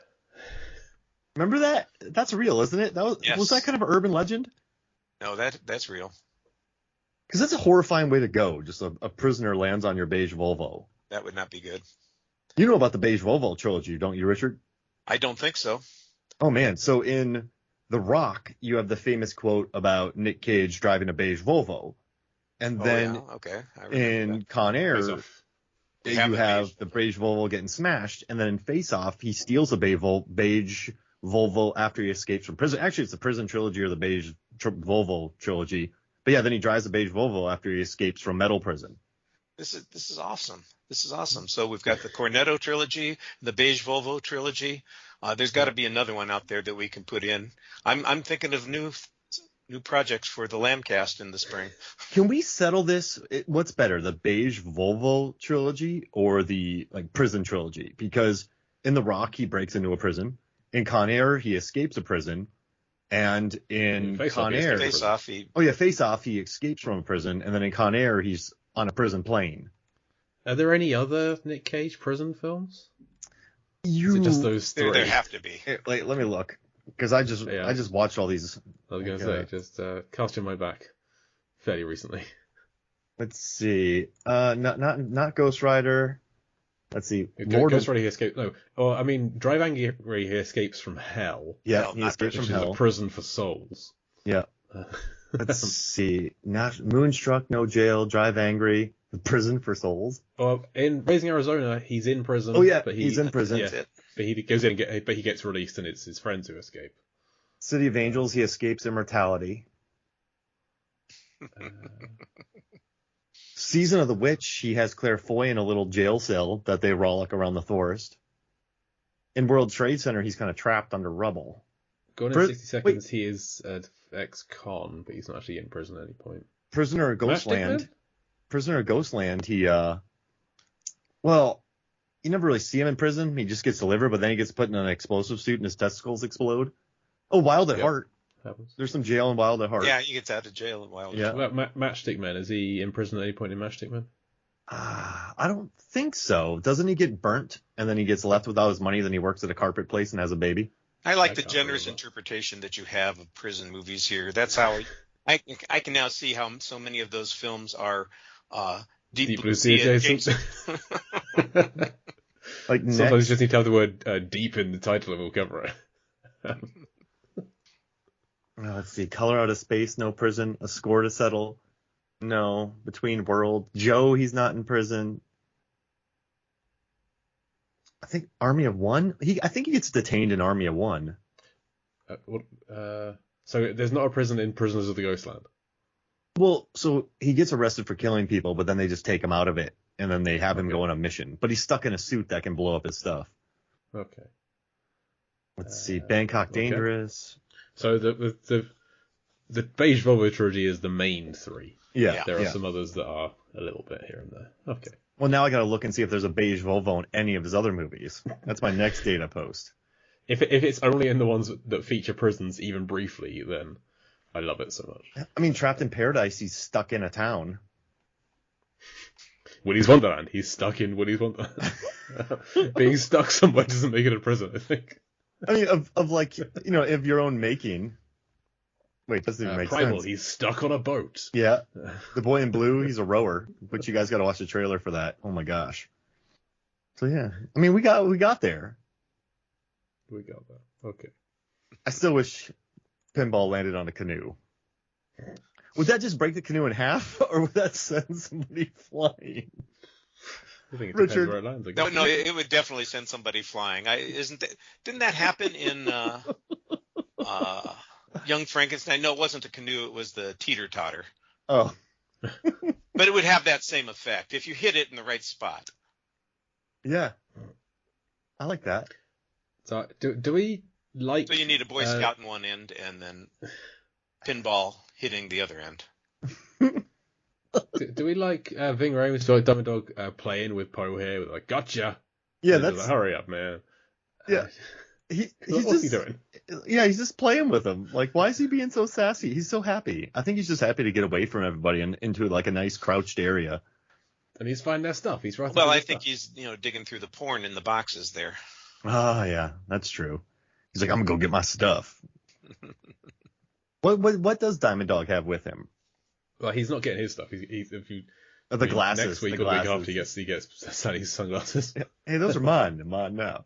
Remember that? That's real, isn't it? That was Yes. that kind of an urban legend? No, that's real. Because that's a horrifying way to go. Just a prisoner lands on your beige Volvo. That would not be good. You know about the beige Volvo trilogy, don't you, Richard? I don't think so. Oh man, so in The Rock, you have the famous quote about Nick Cage driving a beige Volvo, and then okay. I remember in that. Con Air, Face Off. They have you a have the beige Volvo getting smashed, and then in Face Off, he steals a beige Volvo after he escapes from prison. Actually, it's the prison trilogy or the beige Volvo trilogy. But yeah, then he drives a beige Volvo after he escapes from metal prison. This is awesome. This is awesome. So we've got the Cornetto trilogy, the beige Volvo trilogy. There's got to be another one out there that we can put in. I'm thinking of new projects for the Lambcast in the spring. Can we settle this? What's better, the beige Volvo trilogy or the prison trilogy? Because in The Rock, he breaks into a prison. In Con Air, he escapes a prison. And in Face Off, Con he Air, escapes Face Off. Face Off, he escapes from a prison. And then in Con Air, he's on a prison plane. Are there any other Nick Cage prison films? Is it just those three? There have to be. Let me look. Because I just watched all these. I was going to say, just cast in my back fairly recently. Let's see. Not Ghost Rider. Let's see. Ghost Rider, he escaped. No, or I mean, Drive Angry, he escapes from hell. Yeah, No, he not escapes Which from is hell. a prison for souls. Yeah. Let's see. Moonstruck, No Jail, Drive Angry, Prison for Souls. Well, in Raising Arizona, he's in prison. Oh yeah, but he's in prison. Yeah, That's it. but he goes in, but he gets released, and it's his friends who escape. City of Angels, he escapes immortality. Season of the Witch, he has Claire Foy in a little jail cell that they rollick around the forest. In World Trade Center, he's kind of trapped under rubble. Going in 60 seconds, he is ex-con, but he's not actually in prison at any point. Prisoner of Matchstick Ghostland. Man? Prisoner of Ghostland, you never really see him in prison. He just gets delivered, but then he gets put in an explosive suit and his testicles explode. Oh, Wild at Yep. Heart. Happens. There's some jail in Wild at Heart. Yeah, he gets out of jail in Wild. Yeah. What about Matchstick Man? Is he in prison at any point in Matchstick Man? I don't think so. Doesn't he get burnt and then he gets left without his money? Then he works at a carpet place and has a baby. I like I the can't generous remember. interpretation that you have of prison movies here. That's how I can now see how so many of those films are Deep Blue Sea adjacent. Like Sometimes next, you just need to have the word deep in the title and we'll cover it. let's see. Color Out of Space, no prison. A Score to Settle, no. Between World, Joe, he's not in prison. I think Army of One. I think he gets detained in Army of One. So there's not a prison in Prisoners of the Ghostland. Well, so he gets arrested for killing people, but then they just take him out of it, and then they have him go on a mission. But he's stuck in a suit that can blow up his stuff. Okay. Let's see. Bangkok okay. Dangerous. So the Beige Volvo trilogy is the main three. Yeah. There are some others that are a little bit here and there. Okay. Well, now I got to look and see if there's a beige Volvo in any of his other movies. That's my next data post. If it's only in the ones that feature prisons even briefly, then I love it so much. I mean, Trapped in Paradise, he's stuck in a town. Willy's Wonderland. He's stuck in Willy's Wonderland. Being stuck somewhere doesn't make it a prison, I think. I mean, of like, of your own making. Wait, doesn't even make Primal, sense. he's stuck on a boat. Yeah. The boy in blue, he's a rower, but you guys got to watch the trailer for that. Oh my gosh. So yeah, I mean, we got there. We got that. Okay. I still wish pinball landed on a canoe. Would that just break the canoe in half, or would that send somebody flying? I think it Richard. depends where it lands. I guess. No, it would definitely send somebody flying. Didn't that happen in Young Frankenstein? No, it wasn't the canoe. It was the teeter-totter. Oh, But it would have that same effect if you hit it in the right spot. yeah. I like that. So do we like? So you need a Boy Scout in one end and then pinball hitting the other end. Do we like Ving Rhames, like Diamond Dog, playing with Poe here with like gotcha? Yeah, And that's like, hurry up, man. yeah. He's What's he just doing? yeah, he's just playing with him. Like, why is he being so sassy? He's so happy. I think he's just happy to get away from everybody and into like a nice crouched area. And he's finding their stuff. He's right. Well, I think he's digging through the porn in the boxes there. Oh yeah, that's true. He's like, I'm gonna go get my stuff. What does Diamond Dog have with him? Well, he's not getting his stuff. He's if you The glasses. next week the or the week glasses. after he gets Sally's sunglasses. Hey, those are mine. They're mine now.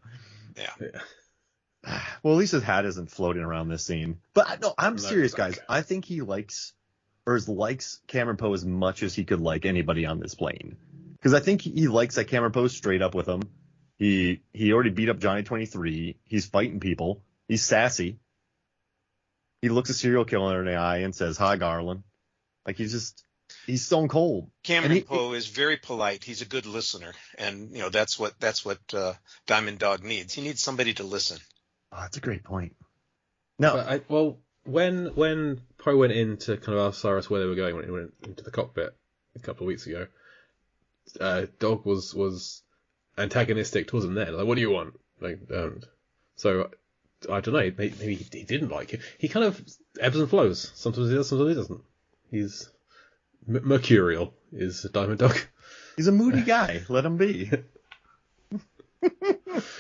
Yeah. Yeah. Well, at least his hat isn't floating around this scene. But no, I'm No, serious, okay. guys. I think he likes Cameron Poe as much as he could like anybody on this plane. Because I think he likes that Cameron Poe's straight up with him. He already beat up Johnny 23. He's fighting people. He's sassy. He looks a serial killer in the eye and says, "Hi, Garland." Like he's stone cold. Cameron Poe is very polite. He's a good listener, and that's what Diamond Dog needs. He needs somebody to listen. Oh, that's a great point. No, But when Poe went in to kind of ask Cyrus where they were going when he went into the cockpit a couple of weeks ago, Dog was antagonistic towards him then. Like, what do you want? Like, so I don't know. Maybe he didn't like it. He kind of ebbs and flows. Sometimes he does, sometimes he doesn't. He's mercurial. Is Diamond Dog? he's a moody guy. Let him be.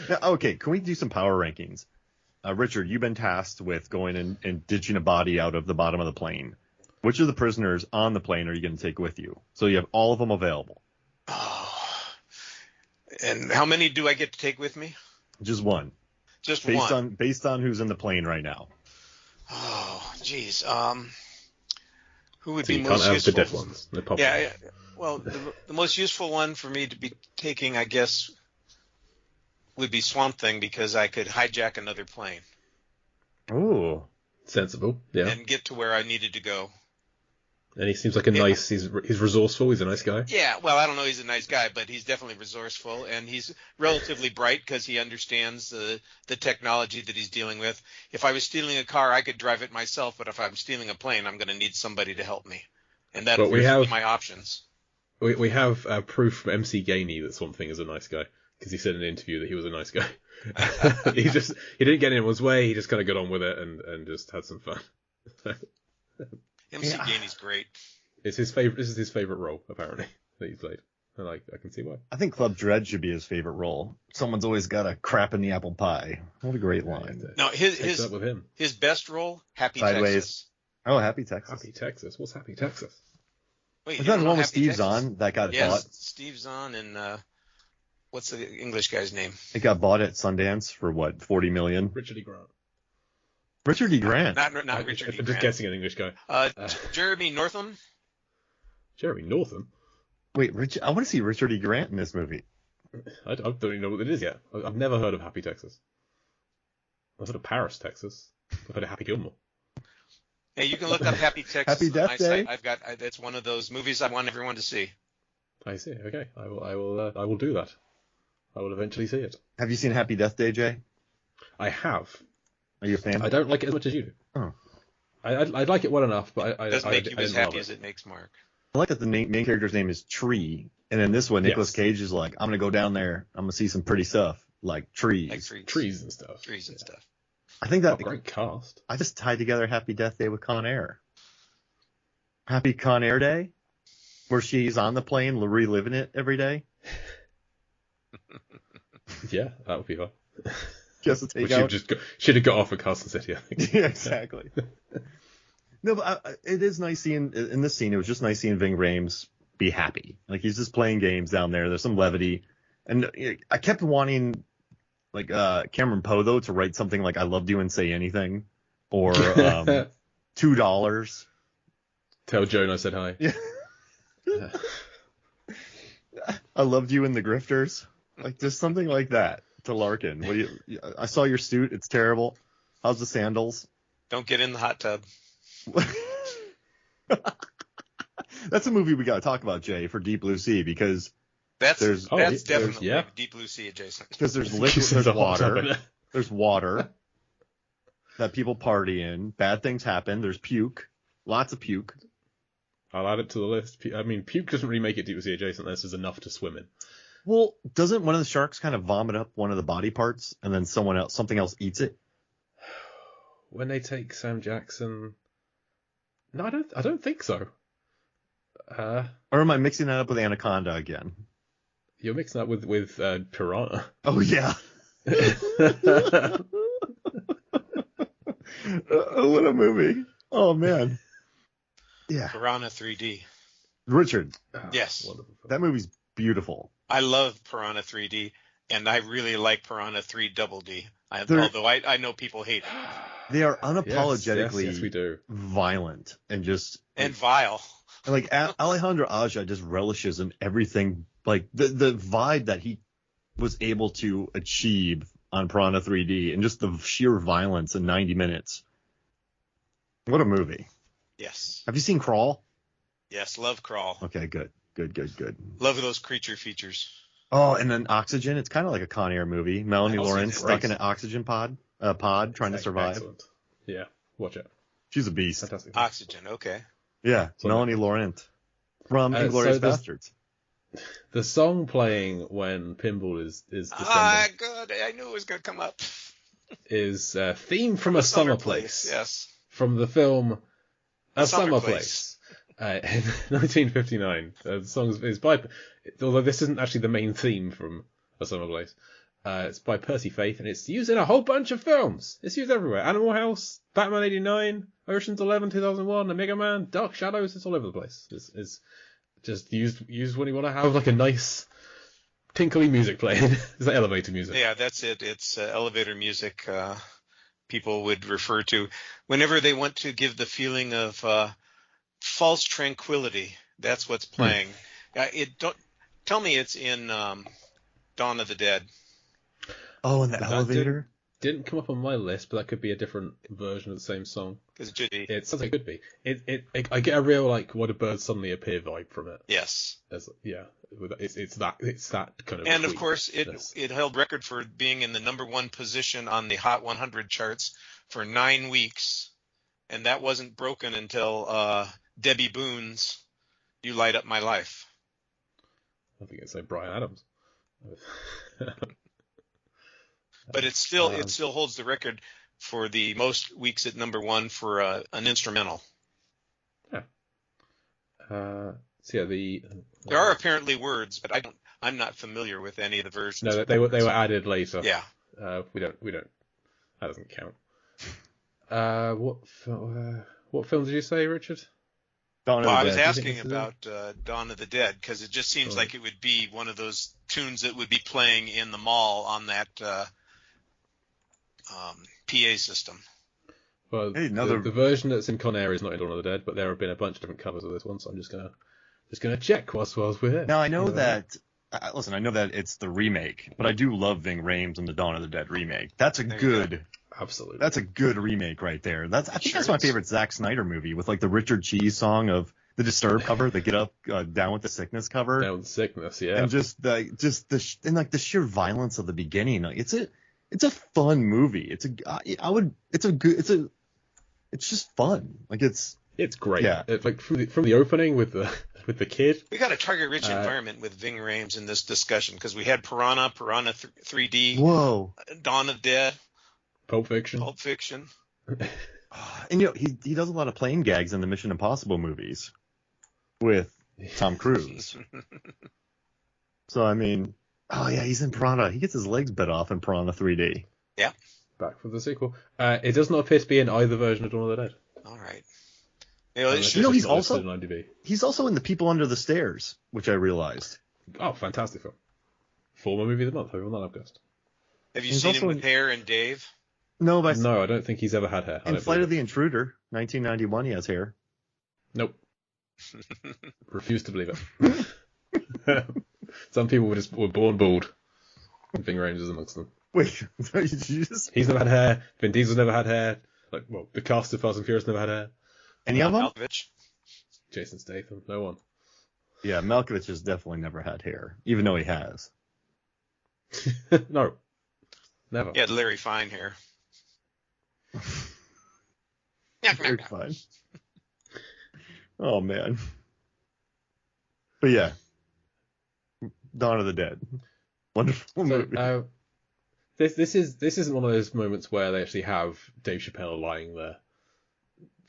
Now, okay, can we do some power rankings? Richard, you've been tasked with going and ditching a body out of the bottom of the plane. Which of the prisoners on the plane are you going to take with you? So you have all of them available. Oh. And how many do I get to take with me? Just one. Just Based one. on who's in the plane right now. Oh, geez. Who would So be you most can't have the useful? dead ones. They're popular. Yeah. Well, the most useful one for me to be taking, I guess, would be Swamp Thing because I could hijack another plane Ooh. Sensible. Yeah. and get to where I needed to go. And he seems like he's resourceful. He's a nice guy. Yeah, well, I don't know. He's a nice guy, but he's definitely resourceful, and he's relatively bright because he understands the technology that he's dealing with. If I was stealing a car, I could drive it myself, but if I'm stealing a plane, I'm going to need somebody to help me, and that would be my options. We have proof from MC Gainey that Swamp Thing is a nice guy because he said in an interview that he was a nice guy. he didn't get in anyone's way. He just kind of got on with it and just had some fun. MC Gainey's great. This is his favorite role apparently that he's played. And I can see why. I think Club Dread should be his favorite role. Someone's always got a crap in the apple pie. What a great line. No, Takes up with him. his best role, Happy Sideways. Texas. Oh, Happy Texas. Happy Texas. What's Happy Texas? Wait, Was you that don't the know one with Happy Steve Texas? Zahn that got Yes, bought? Steve Zahn and what's the English guy's name? It got bought at Sundance for what, $40 million? Richard E. Grant. Richard E. Grant. Not Richard E. I'm just Grant. guessing an English guy. Jeremy Northam. Jeremy Northam. Wait, I want to see Richard E. Grant in this movie. I don't even know what it is yet. I've never heard of Happy Texas. I've heard of Paris, Texas. I've heard of Happy Gilmore. Hey, you can look up Happy Texas. Happy on Death my Day? site. That's one of those movies I want everyone to see. I see. Okay, I will do that. I will eventually see it. Have you seen Happy Death Day, Jay? I have. Are you a fan? I don't like it as much as you do. Oh. I like it well enough, but It doesn't make you as happy as it makes Mark. I like that the main character's name is Tree, and in this one, Nicolas Cage is like, I'm gonna go down there, I'm gonna see some pretty stuff, like trees. Like trees and stuff. Trees and stuff. I think that Great cast. I just tied together Happy Death Day with Con Air. Happy Con Air Day, where she's on the plane reliving it every day. Yeah, that would be fun. Just to take But out. she'd have got off at Carson City, I think. Yeah, exactly. No, but it is nice seeing in this scene. It was just nice seeing Ving Rhames be happy. Like he's just playing games down there. There's some levity, and I kept wanting like Cameron Poe though to write something like "I loved you and say anything," or $2. Tell Joan I said hi. Yeah. I loved you in the Grifters. Like just something like that to Larkin. What do you? I saw your suit. It's terrible. How's the sandals? Don't get in the hot tub. That's a movie we got to talk about, Jay, for Deep Blue Sea because That's there's definitely yeah. Deep Blue Sea adjacent. because there's liquid, there's water, there's water that people party in. Bad things happen. There's puke, lots of puke. I'll add it to the list. I mean, puke doesn't really make it deep sea adjacent unless there's enough to swim in. Well, doesn't one of the sharks kind of vomit up one of the body parts and then something else eats it? When they take Sam Jackson, no, I don't think so. Or am I mixing that up with Anaconda again? You're mixing that with Piranha. Oh yeah. What a movie! Oh man. Yeah. Piranha 3D. Richard, Yes. Wonderful. that movie's beautiful. I love Piranha 3D, and I really like Piranha 3 Double D. They're- Although I know people hate it. They are unapologetically yes, we do. violent and just And vile. and like Alejandro Aja just relishes in everything. Like the vibe that he was able to achieve on Piranha 3D and just the sheer violence in 90 minutes. What a movie. Yes. Have you seen Crawl? Yes, love Crawl. Okay, good. Love those creature features. Oh, and then Oxygen. It's kind of like a Con Air movie. Melanie Also Lawrence great. stuck in an oxygen pod trying to survive. Excellent. Yeah, watch it. She's a beast. Fantastic. Oxygen, okay. Yeah, So- Melanie Lawrence from So Inglourious there's- Bastards. The song playing when Pinball is descending Good. I knew it was going to come up. is Theme from a Summer Place Yes. from the film A Summer Summer Place. Place in 1959. The song is by, although this isn't actually the main theme from A Summer Place. It's by Percy Faith, and it's used in a whole bunch of films. It's used everywhere. Animal House, Batman '89, Ocean's 11, 2001, The Mega Man, Dark Shadows. It's all over the place. It's just used when you want to have like a nice tinkly music playing. It's like elevator music. Yeah, that's it. It's elevator music. People would refer to whenever they want to give the feeling of false tranquility. That's what's playing. Don't tell me it's in Dawn of the Dead. Oh, in the That elevator. Didn't come up on my list, but that could be a different version of the same song. Because it should be. It sounds like it could be. I get a real like "What a Bird Suddenly Appear" vibe from it. Yes. It's that kind of. And of tweet. course, Yes. it held record for being in the #1 position on the Hot 100 charts for 9 weeks, and that wasn't broken until Debbie Boone's "You Light Up My Life." I think it's like Brian Adams. But it still holds the record for the most weeks at #1 for an instrumental. So yeah, There are apparently words, but I'm not familiar with any of the versions. no, they were added later. Yeah. We don't. That doesn't count. What film did you say, Richard? Dawn of Well, the I was Dead. asking about Dawn of the Dead because it just seems like it would be one of those tunes that would be playing in the mall on that PA system. Well, Hey, another- the version that's in Con Air is not in Dawn of the Dead, but there have been a bunch of different covers of this one, so I'm just gonna check whilst we're here. Now I know that. Listen, I know that it's the remake, but I do love Ving Rhames and the Dawn of the Dead remake. That's a There you good. Absolutely. That's a good remake right there. I think Sure that's my is. favorite Zack Snyder movie with like the Richard Cheese song of the Disturbed cover, the Get Up Down with the Sickness cover, Down with Sickness, yeah. and just the sheer violence of the beginning. Like, it's a fun movie. It's just fun. Like it's great. Yeah. It's like from the opening with the kid. We got a target-rich environment with Ving Rhames in this discussion because we had Piranha 3D, whoa. Dawn of Dead, Pulp Fiction. Pulp Fiction. And he does a lot of plane gags in the Mission Impossible movies with Tom Cruise. So I mean, oh yeah, he's in Piranha. He gets his legs bit off in Piranha 3D. Yeah. Back for the sequel. It does not appear to be in either version of Dawn of the Dead. All right. Unless You know, it's he's not listed also- on IMDb. He's also in The People Under the Stairs, which I realized. Oh, fantastic film. Former movie of the month. Everyone on that podcast. Have you He's seen also him with in- hair and Dave? No, but No, I don't think he's ever had hair. I in don't Flight believe of the Intruder, 1991, he has hair. it. Nope. Refuse to believe it. Some people were born bald. Ving Rhames is amongst them. Wait, did you just... He's never had hair. Vin Diesel's never had hair. Like, well, the cast of Fast and Furious never had hair. Any of them? Malkovich? Jason Statham, no one. Yeah, Malkovich has definitely never had hair, even though he has. No, never. He had Larry Fine hair. Very fine. Oh, man. But yeah. Dawn of the Dead. Wonderful movie. So, this isn't one of those moments where they actually have Dave Chappelle lying there,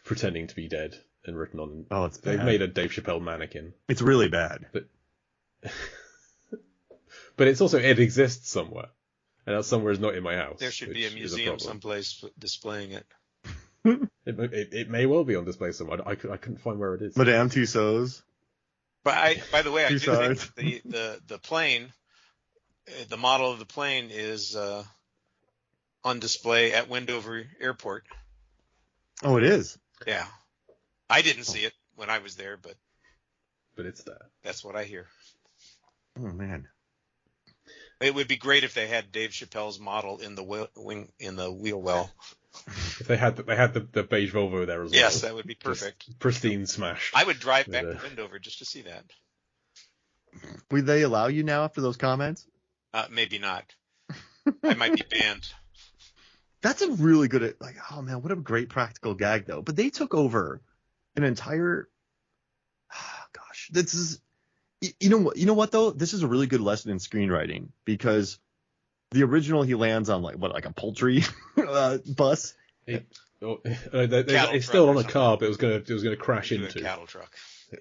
pretending to be dead and written on. Oh, it's They've bad. made a Dave Chappelle mannequin, It's really bad. but it's also it exists somewhere, and that somewhere is not in my house. There should be a which is museum problem. someplace displaying it. It may well be on display somewhere. I couldn't find where it is. Madame Tussauds. But by the way, I do Two think the plane, the model of the plane is on display at Wendover Airport. Oh, it is. Yeah, I didn't see it when I was there, but it's there. that's what I hear. Oh, man. It would be great if they had Dave Chappelle's model in the wheel well. If they had the beige Volvo there as well. Yes, that would be perfect. Just pristine smashed. I would drive back Yeah. to Wendover just to see that. Would they allow you now after those comments? Maybe not. I might be banned. That's a really good, like, oh man, what a great practical gag though. But they took over an entire, gosh, this is, you know what though? This is a really good lesson in screenwriting because the original he lands on like a poultry bus. It's Cattle still truck on or a car, but it was gonna crash To a into. cattle truck.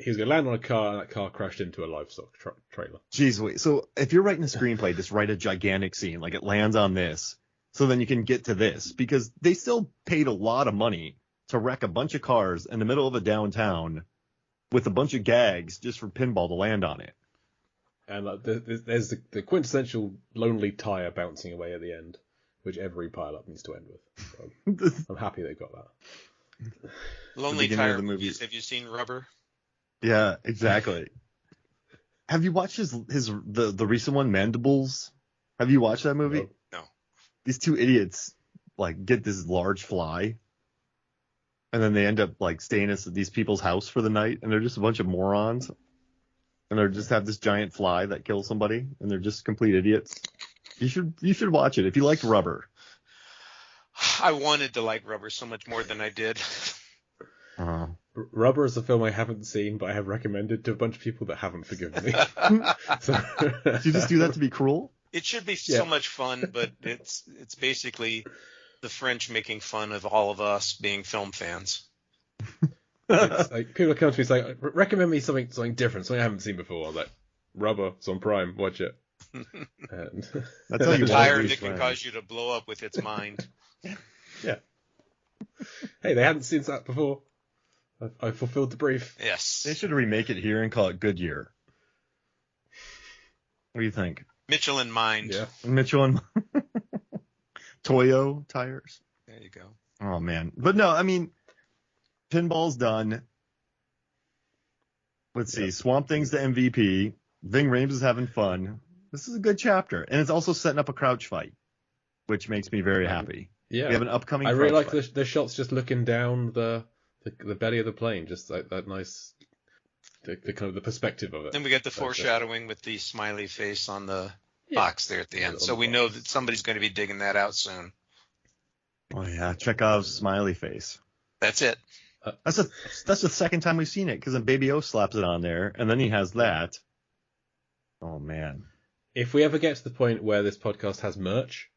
He was gonna land on a car, and that car crashed into a livestock trailer. Jeez, wait. So if you're writing a screenplay, just write a gigantic scene, like it lands on this, so then you can get to this because they still paid a lot of money to wreck a bunch of cars in the middle of a downtown with a bunch of gags just for Pinball to land on it. And there's the quintessential lonely tire bouncing away at the end, which every pileup needs to end with. So I'm happy they got that. Lonely beginning of Tire the movie. movies. Have you seen Rubber? Yeah, exactly. Have you watched the recent one, Mandibles? Have you watched that movie? No. These two idiots like get this large fly, and then they end up like staying at these people's house for the night, and they're just a bunch of morons, and they just have this giant fly that kills somebody, and they're just complete idiots. You should watch it if you liked Rubber. I wanted to like Rubber so much more than I did. Rubber is a film I haven't seen, but I have recommended to a bunch of people that haven't forgiven me. So, Did you just do that to be cruel? It should be Yeah. so much fun, but it's basically the French making fun of all of us being film fans. It's like, people come to me saying, recommend me something different, something I haven't seen before. I was like, Rubber, it's on Prime, watch it. And That's how you The want tire these that can friends. cause you to blow up with its mind. yeah. Hey, they hadn't seen that before. I fulfilled the brief. Yes. They should remake it here and call it Goodyear. What do you think? Michelin Mind. Yeah. Mitchell and Toyo tires. There you go. Oh man, but no, I mean, Pinball's done. Let's see, Swamp Thing's the MVP. Ving Rhames is having fun. This is a good chapter, and it's also setting up a crouch fight, which makes me very happy. Yeah. We have an upcoming. I really crouch like fight. the shots just looking down the belly of the plane, just like that nice, the kind of the perspective of it. Then we get the That's it. foreshadowing with the smiley face on the Yeah. box there at the end. So we know that somebody's going to be digging that out soon. Oh yeah, Chekhov's smiley face. That's it. That's the second time we've seen it because then Baby O slaps it on there, and then he has that. Oh man. If we ever get to the point where this podcast has merch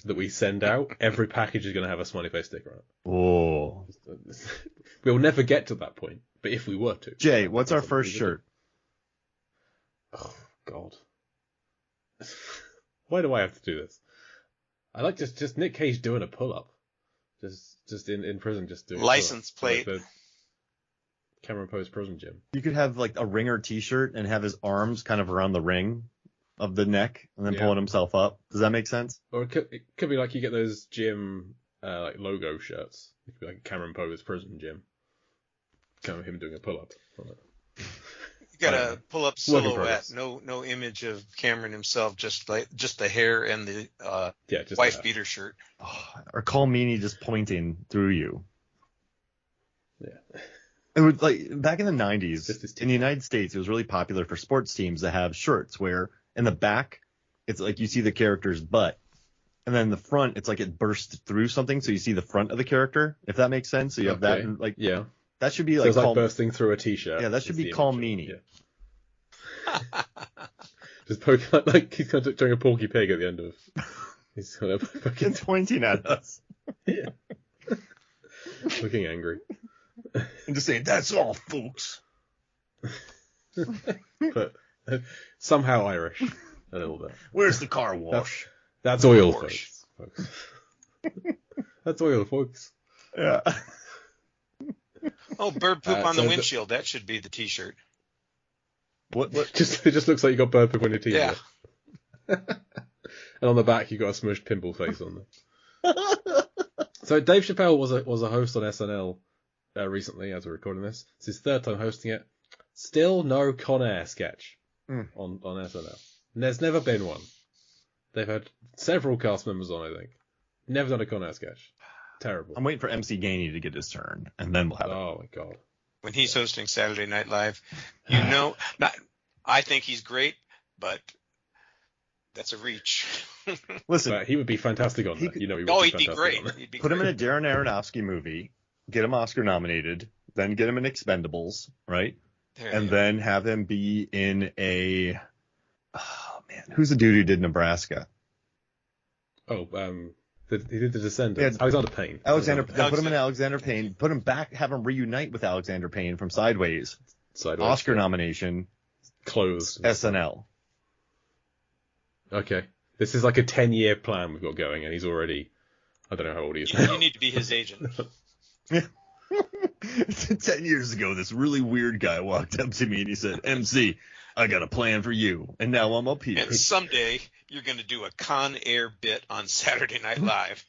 that we send out, every package is going to have a smiley face sticker on it. Oh. We'll never get to that point, but if we were to. Jay, what's our That's first something we shirt? could do. Oh God. Why do I have to do this? I like just Nick Cage doing a pull up. Just in prison, just doing License pull-ups. plate. Cameron Poe's Prison Gym. You could have like a ringer T-shirt and have his arms kind of around the ring of the neck and then pulling himself up. Does that make sense? Or it could be like you get those gym like logo shirts. It could be like Cameron Poe's Prison Gym. Kind of him doing a pull-up. You got a pull-up silhouette. No image of Cameron himself. Just the hair and the wife beater shirt. Oh, or call Meanie just pointing through you. Yeah. It was like back in the 90s in the United States, it was really popular for sports teams to have shirts where in the back, it's like you see the character's butt. And then in the front, it's like it bursts through something. So you see the front of the character, if that makes sense. So you have that. And like, that should be like, it's like bursting through a T-shirt. Yeah, that should be Call Meanie. Yeah. Just poking, like he's kind of doing a Porky Pig at the end of. He's kind of fucking pointing at us. Yeah. Looking angry. And just saying, that's all, folks. But somehow Irish, a little bit. Where's the car wash? That's oil, folks. That's oil, folks. Yeah. Oh, bird poop on the windshield. That should be the T-shirt. What? It just looks like you got bird poop on your T-shirt. Yeah. And on the back, you got a smushed pimple face on there. So Dave Chappelle was a host on SNL recently, as we're recording this. It's his third time hosting it. Still no Con Air sketch on SNL. And there's never been one. They've had several cast members on, I think. Never done a Con Air sketch. Terrible. I'm waiting for MC Gainey to get his turn, and then we'll have it. Oh my god. When he's hosting Saturday Night Live, I think he's great, but that's a reach. Listen, but he would be fantastic on that. He'd be great. Put him in a Darren Aronofsky movie, get him Oscar nominated, then get him in Expendables, right? Then have him be in a. Oh man, who's the dude who did Nebraska? Oh, he did The Descendants. Alexander Payne. Put him in Alexander Payne. Put him back. Have him reunite with Alexander Payne from Sideways. Oscar nomination. Closed. SNL. Okay. This is like a 10-year plan we've got going, and he's already. I don't know how old he is. You need to be his agent. Yeah. 10 years ago, this really weird guy walked up to me and he said, MC, I got a plan for you. And now I'm up here. And someday you're going to do a Con Air bit on Saturday Night Live.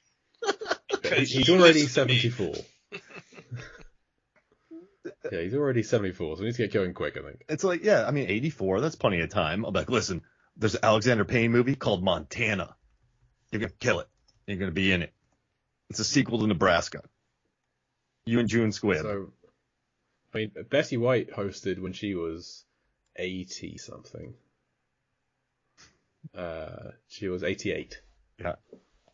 He's already 74. Yeah, he's already 74, so we need to get going quick, I think. It's like, 84, that's plenty of time. I'll be like, listen, there's an Alexander Payne movie called Montana. You're going to kill it. You're going to be in it. It's a sequel to Nebraska. You and June Squibb. So, I mean, Betty White hosted when she was 80-something. She was 88. Yeah.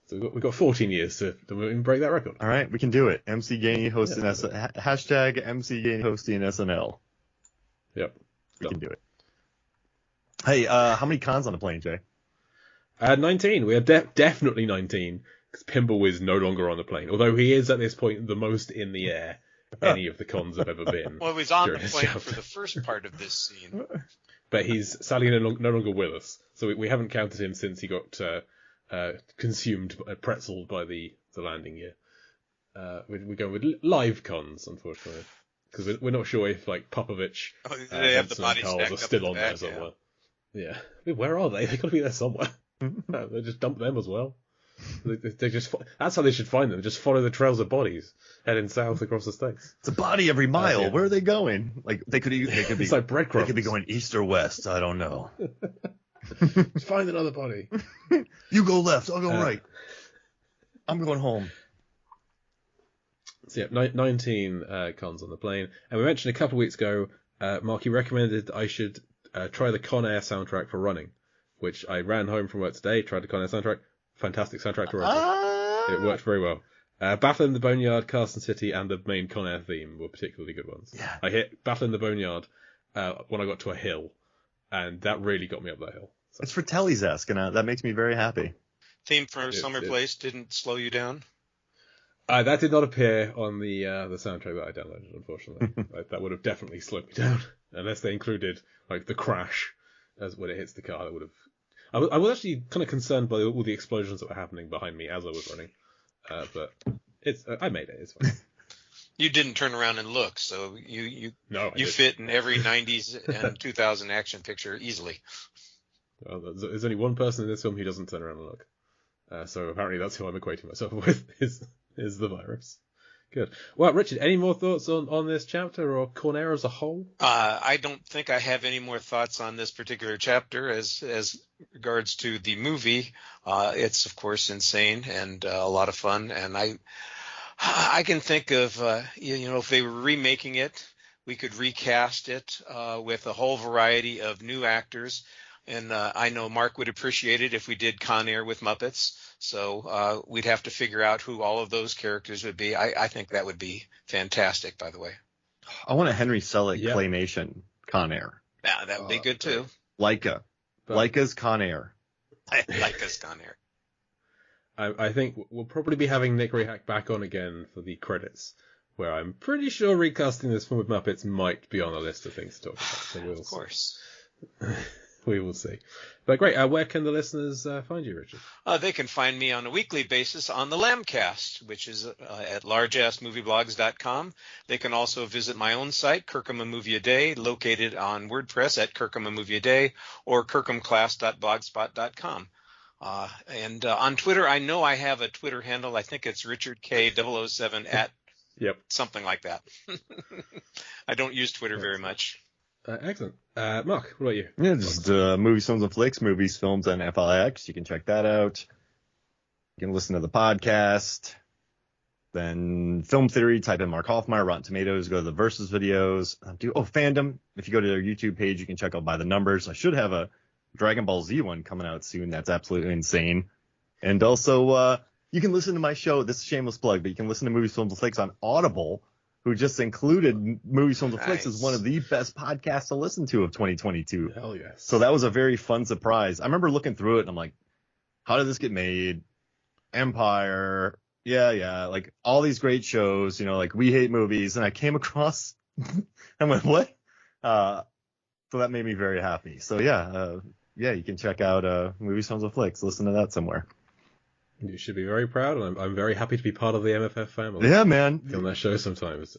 So we've got 14 years to break that record. All right, we can do it. MC Gainey hosting hashtag MC Gainey hosting SNL. Yep. We can do it. Hey, how many cons on the plane, Jay? 19. We are definitely 19. Because Pimble is no longer on the plane. Although he is at this point the most in the air any of the cons have ever been. Well, he was on the plane for the first part of this scene. But he's sadly no longer with us. So we haven't counted him since he got consumed, pretzeled by the landing gear. We're going with live cons, unfortunately. Because we're not sure if, like, Popovich they have the bodies and Carls are still on there somewhere. Yeah. I mean, where are they? They've got to be there somewhere. They just dump them as well. They just that's how they should find them. Just follow the trails of bodies heading south across the states. It's a body every mile. Where are they going? Like they could be. It's like breadcrumbs. They could be going east or west. I don't know. Just find another body. You go left. I'll go right. I'm going home. So yeah, 19 cons on the plane, and we mentioned a couple of weeks ago. Marky recommended that I should try the Con Air soundtrack for running, which I ran home from work today. Tried the Con Air soundtrack. Fantastic soundtrack to run. It worked very well. Battle in the Boneyard, Carson City, and the main Con Air theme were particularly good ones. Yeah. I hit Battle in the Boneyard when I got to a hill, and that really got me up that hill. So. It's Fratelli's-esque, and that makes me very happy. Theme for Summer Place didn't slow you down? That did not appear on the soundtrack that I downloaded, unfortunately. That would have definitely slowed me down, unless they included like the crash as when it hits the car. That would have. I was actually kind of concerned by all the explosions that were happening behind me as I was running, but I made it. It's fine. You didn't turn around and look, so you didn't. fit in every 90s and 2000 action picture easily. Well, there's only one person in this film who doesn't turn around and look. So apparently that's who I'm equating myself with, is the virus. Good. Well, Richard, any more thoughts on this chapter or Canoe as a whole? I don't think I have any more thoughts on this particular chapter as regards to the movie. It's, of course, insane and a lot of fun. And I can think of, if they were remaking it, we could recast it with a whole variety of new actors. And I know Mark would appreciate it if we did Con Air with Muppets. So we'd have to figure out who all of those characters would be. I think that would be fantastic, by the way. I want a Henry Selick claymation Con Air. Yeah, that would be good, too. Leica's Con Air. Leica's Con Air. I think we'll probably be having Nick Rehack back on again for the credits, where I'm pretty sure recasting this film with Muppets might be on the list of things to talk about. So of course. We will see. But great. Where can the listeners find you, Richard? They can find me on a weekly basis on the Lambcast, which is at largeassmovieblogs.com. They can also visit my own site, Kirkham a Movie a Day, located on WordPress at Kirkham a Movie a Day, or kirkhamclass.blogspot.com. And on Twitter, I know I have a Twitter handle. I think it's RichardK007 at something like that. I don't use Twitter very much. Excellent. Mark, what about you? Yeah, just Movies, Films, and Flicks, Movies, Films, and FLX. You can check that out. You can listen to the podcast. Then Film Theory, type in Mark Hoffmeyer, Rotten Tomatoes, go to the Versus videos. Fandom. If you go to their YouTube page, you can check out By the Numbers. I should have a Dragon Ball Z one coming out soon. That's absolutely insane. And also, you can listen to my show. This is a shameless plug, but you can listen to Movies, Films, and Flicks on Audible, who just included Movies, Films, and Flicks as one of the best podcasts to listen to of 2022. Hell yes. So that was a very fun surprise. I remember looking through it, and I'm like, how did this get made? Empire. Yeah. Like, all these great shows, like We Hate Movies. And I came across, I went, what? So that made me very happy. So, you can check out Movies, Films, and Flicks. Listen to that somewhere. You should be very proud, and I'm very happy to be part of the MFF family. Yeah, man. On that show sometimes.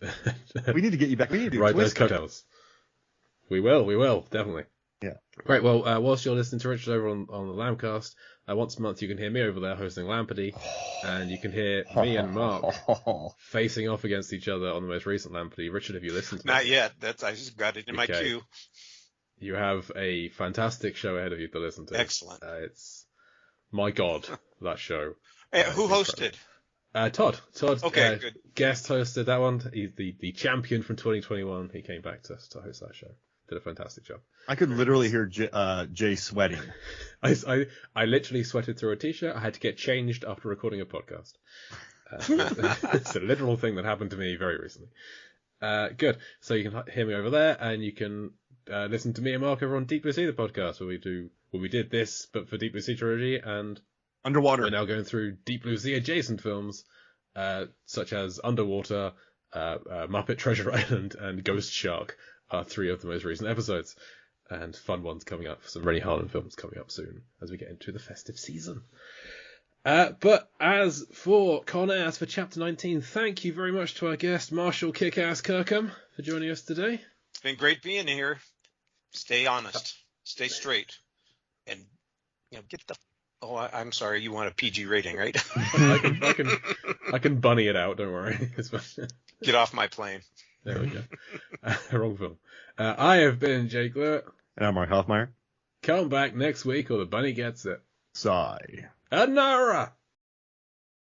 We need to get you back. We need to do write those cutouts. We will, definitely. Yeah. Right, well, whilst you're listening to Richard over on the Lambcast, once a month you can hear me over there hosting Lampardy, and you can hear me and Mark facing off against each other on the most recent Lampardy. Richard, have you listened to Not yet. I just got it in my queue. You have a fantastic show ahead of you to listen to. Excellent. It's, my God, that show. Who hosted? Todd. Okay, good. Guest hosted that one. He's the champion from 2021. He came back to host that show. Did a fantastic job. I could literally hear Jay sweating. I literally sweated through a t-shirt. I had to get changed after recording a podcast. It's a literal thing that happened to me very recently. Good. So you can hear me over there, and you can listen to me and Mark over on Deep Blue Sea, the podcast, where we did this, but for Deep Blue Sea trilogy, and Underwater. We're now going through Deep Blue Sea adjacent films, such as Underwater, Muppet Treasure Island, and Ghost Shark are 3 of the most recent episodes. And fun ones coming up, some Rennie Harlan films coming up soon as we get into the festive season. But as for Con Air, as for Chapter 19, thank you very much to our guest, Marshall Kick-Ass Kirkham, for joining us today. It's been great being here. Stay honest. Stay straight. And, get the... Oh, I'm sorry. You want a PG rating, right? I can bunny it out. Don't worry. Get off my plane. There we go. Wrong film. I have been Jake Lewitt. And I'm Mark Hoffmeyer. Come back next week or the bunny gets it. Sigh. Anara!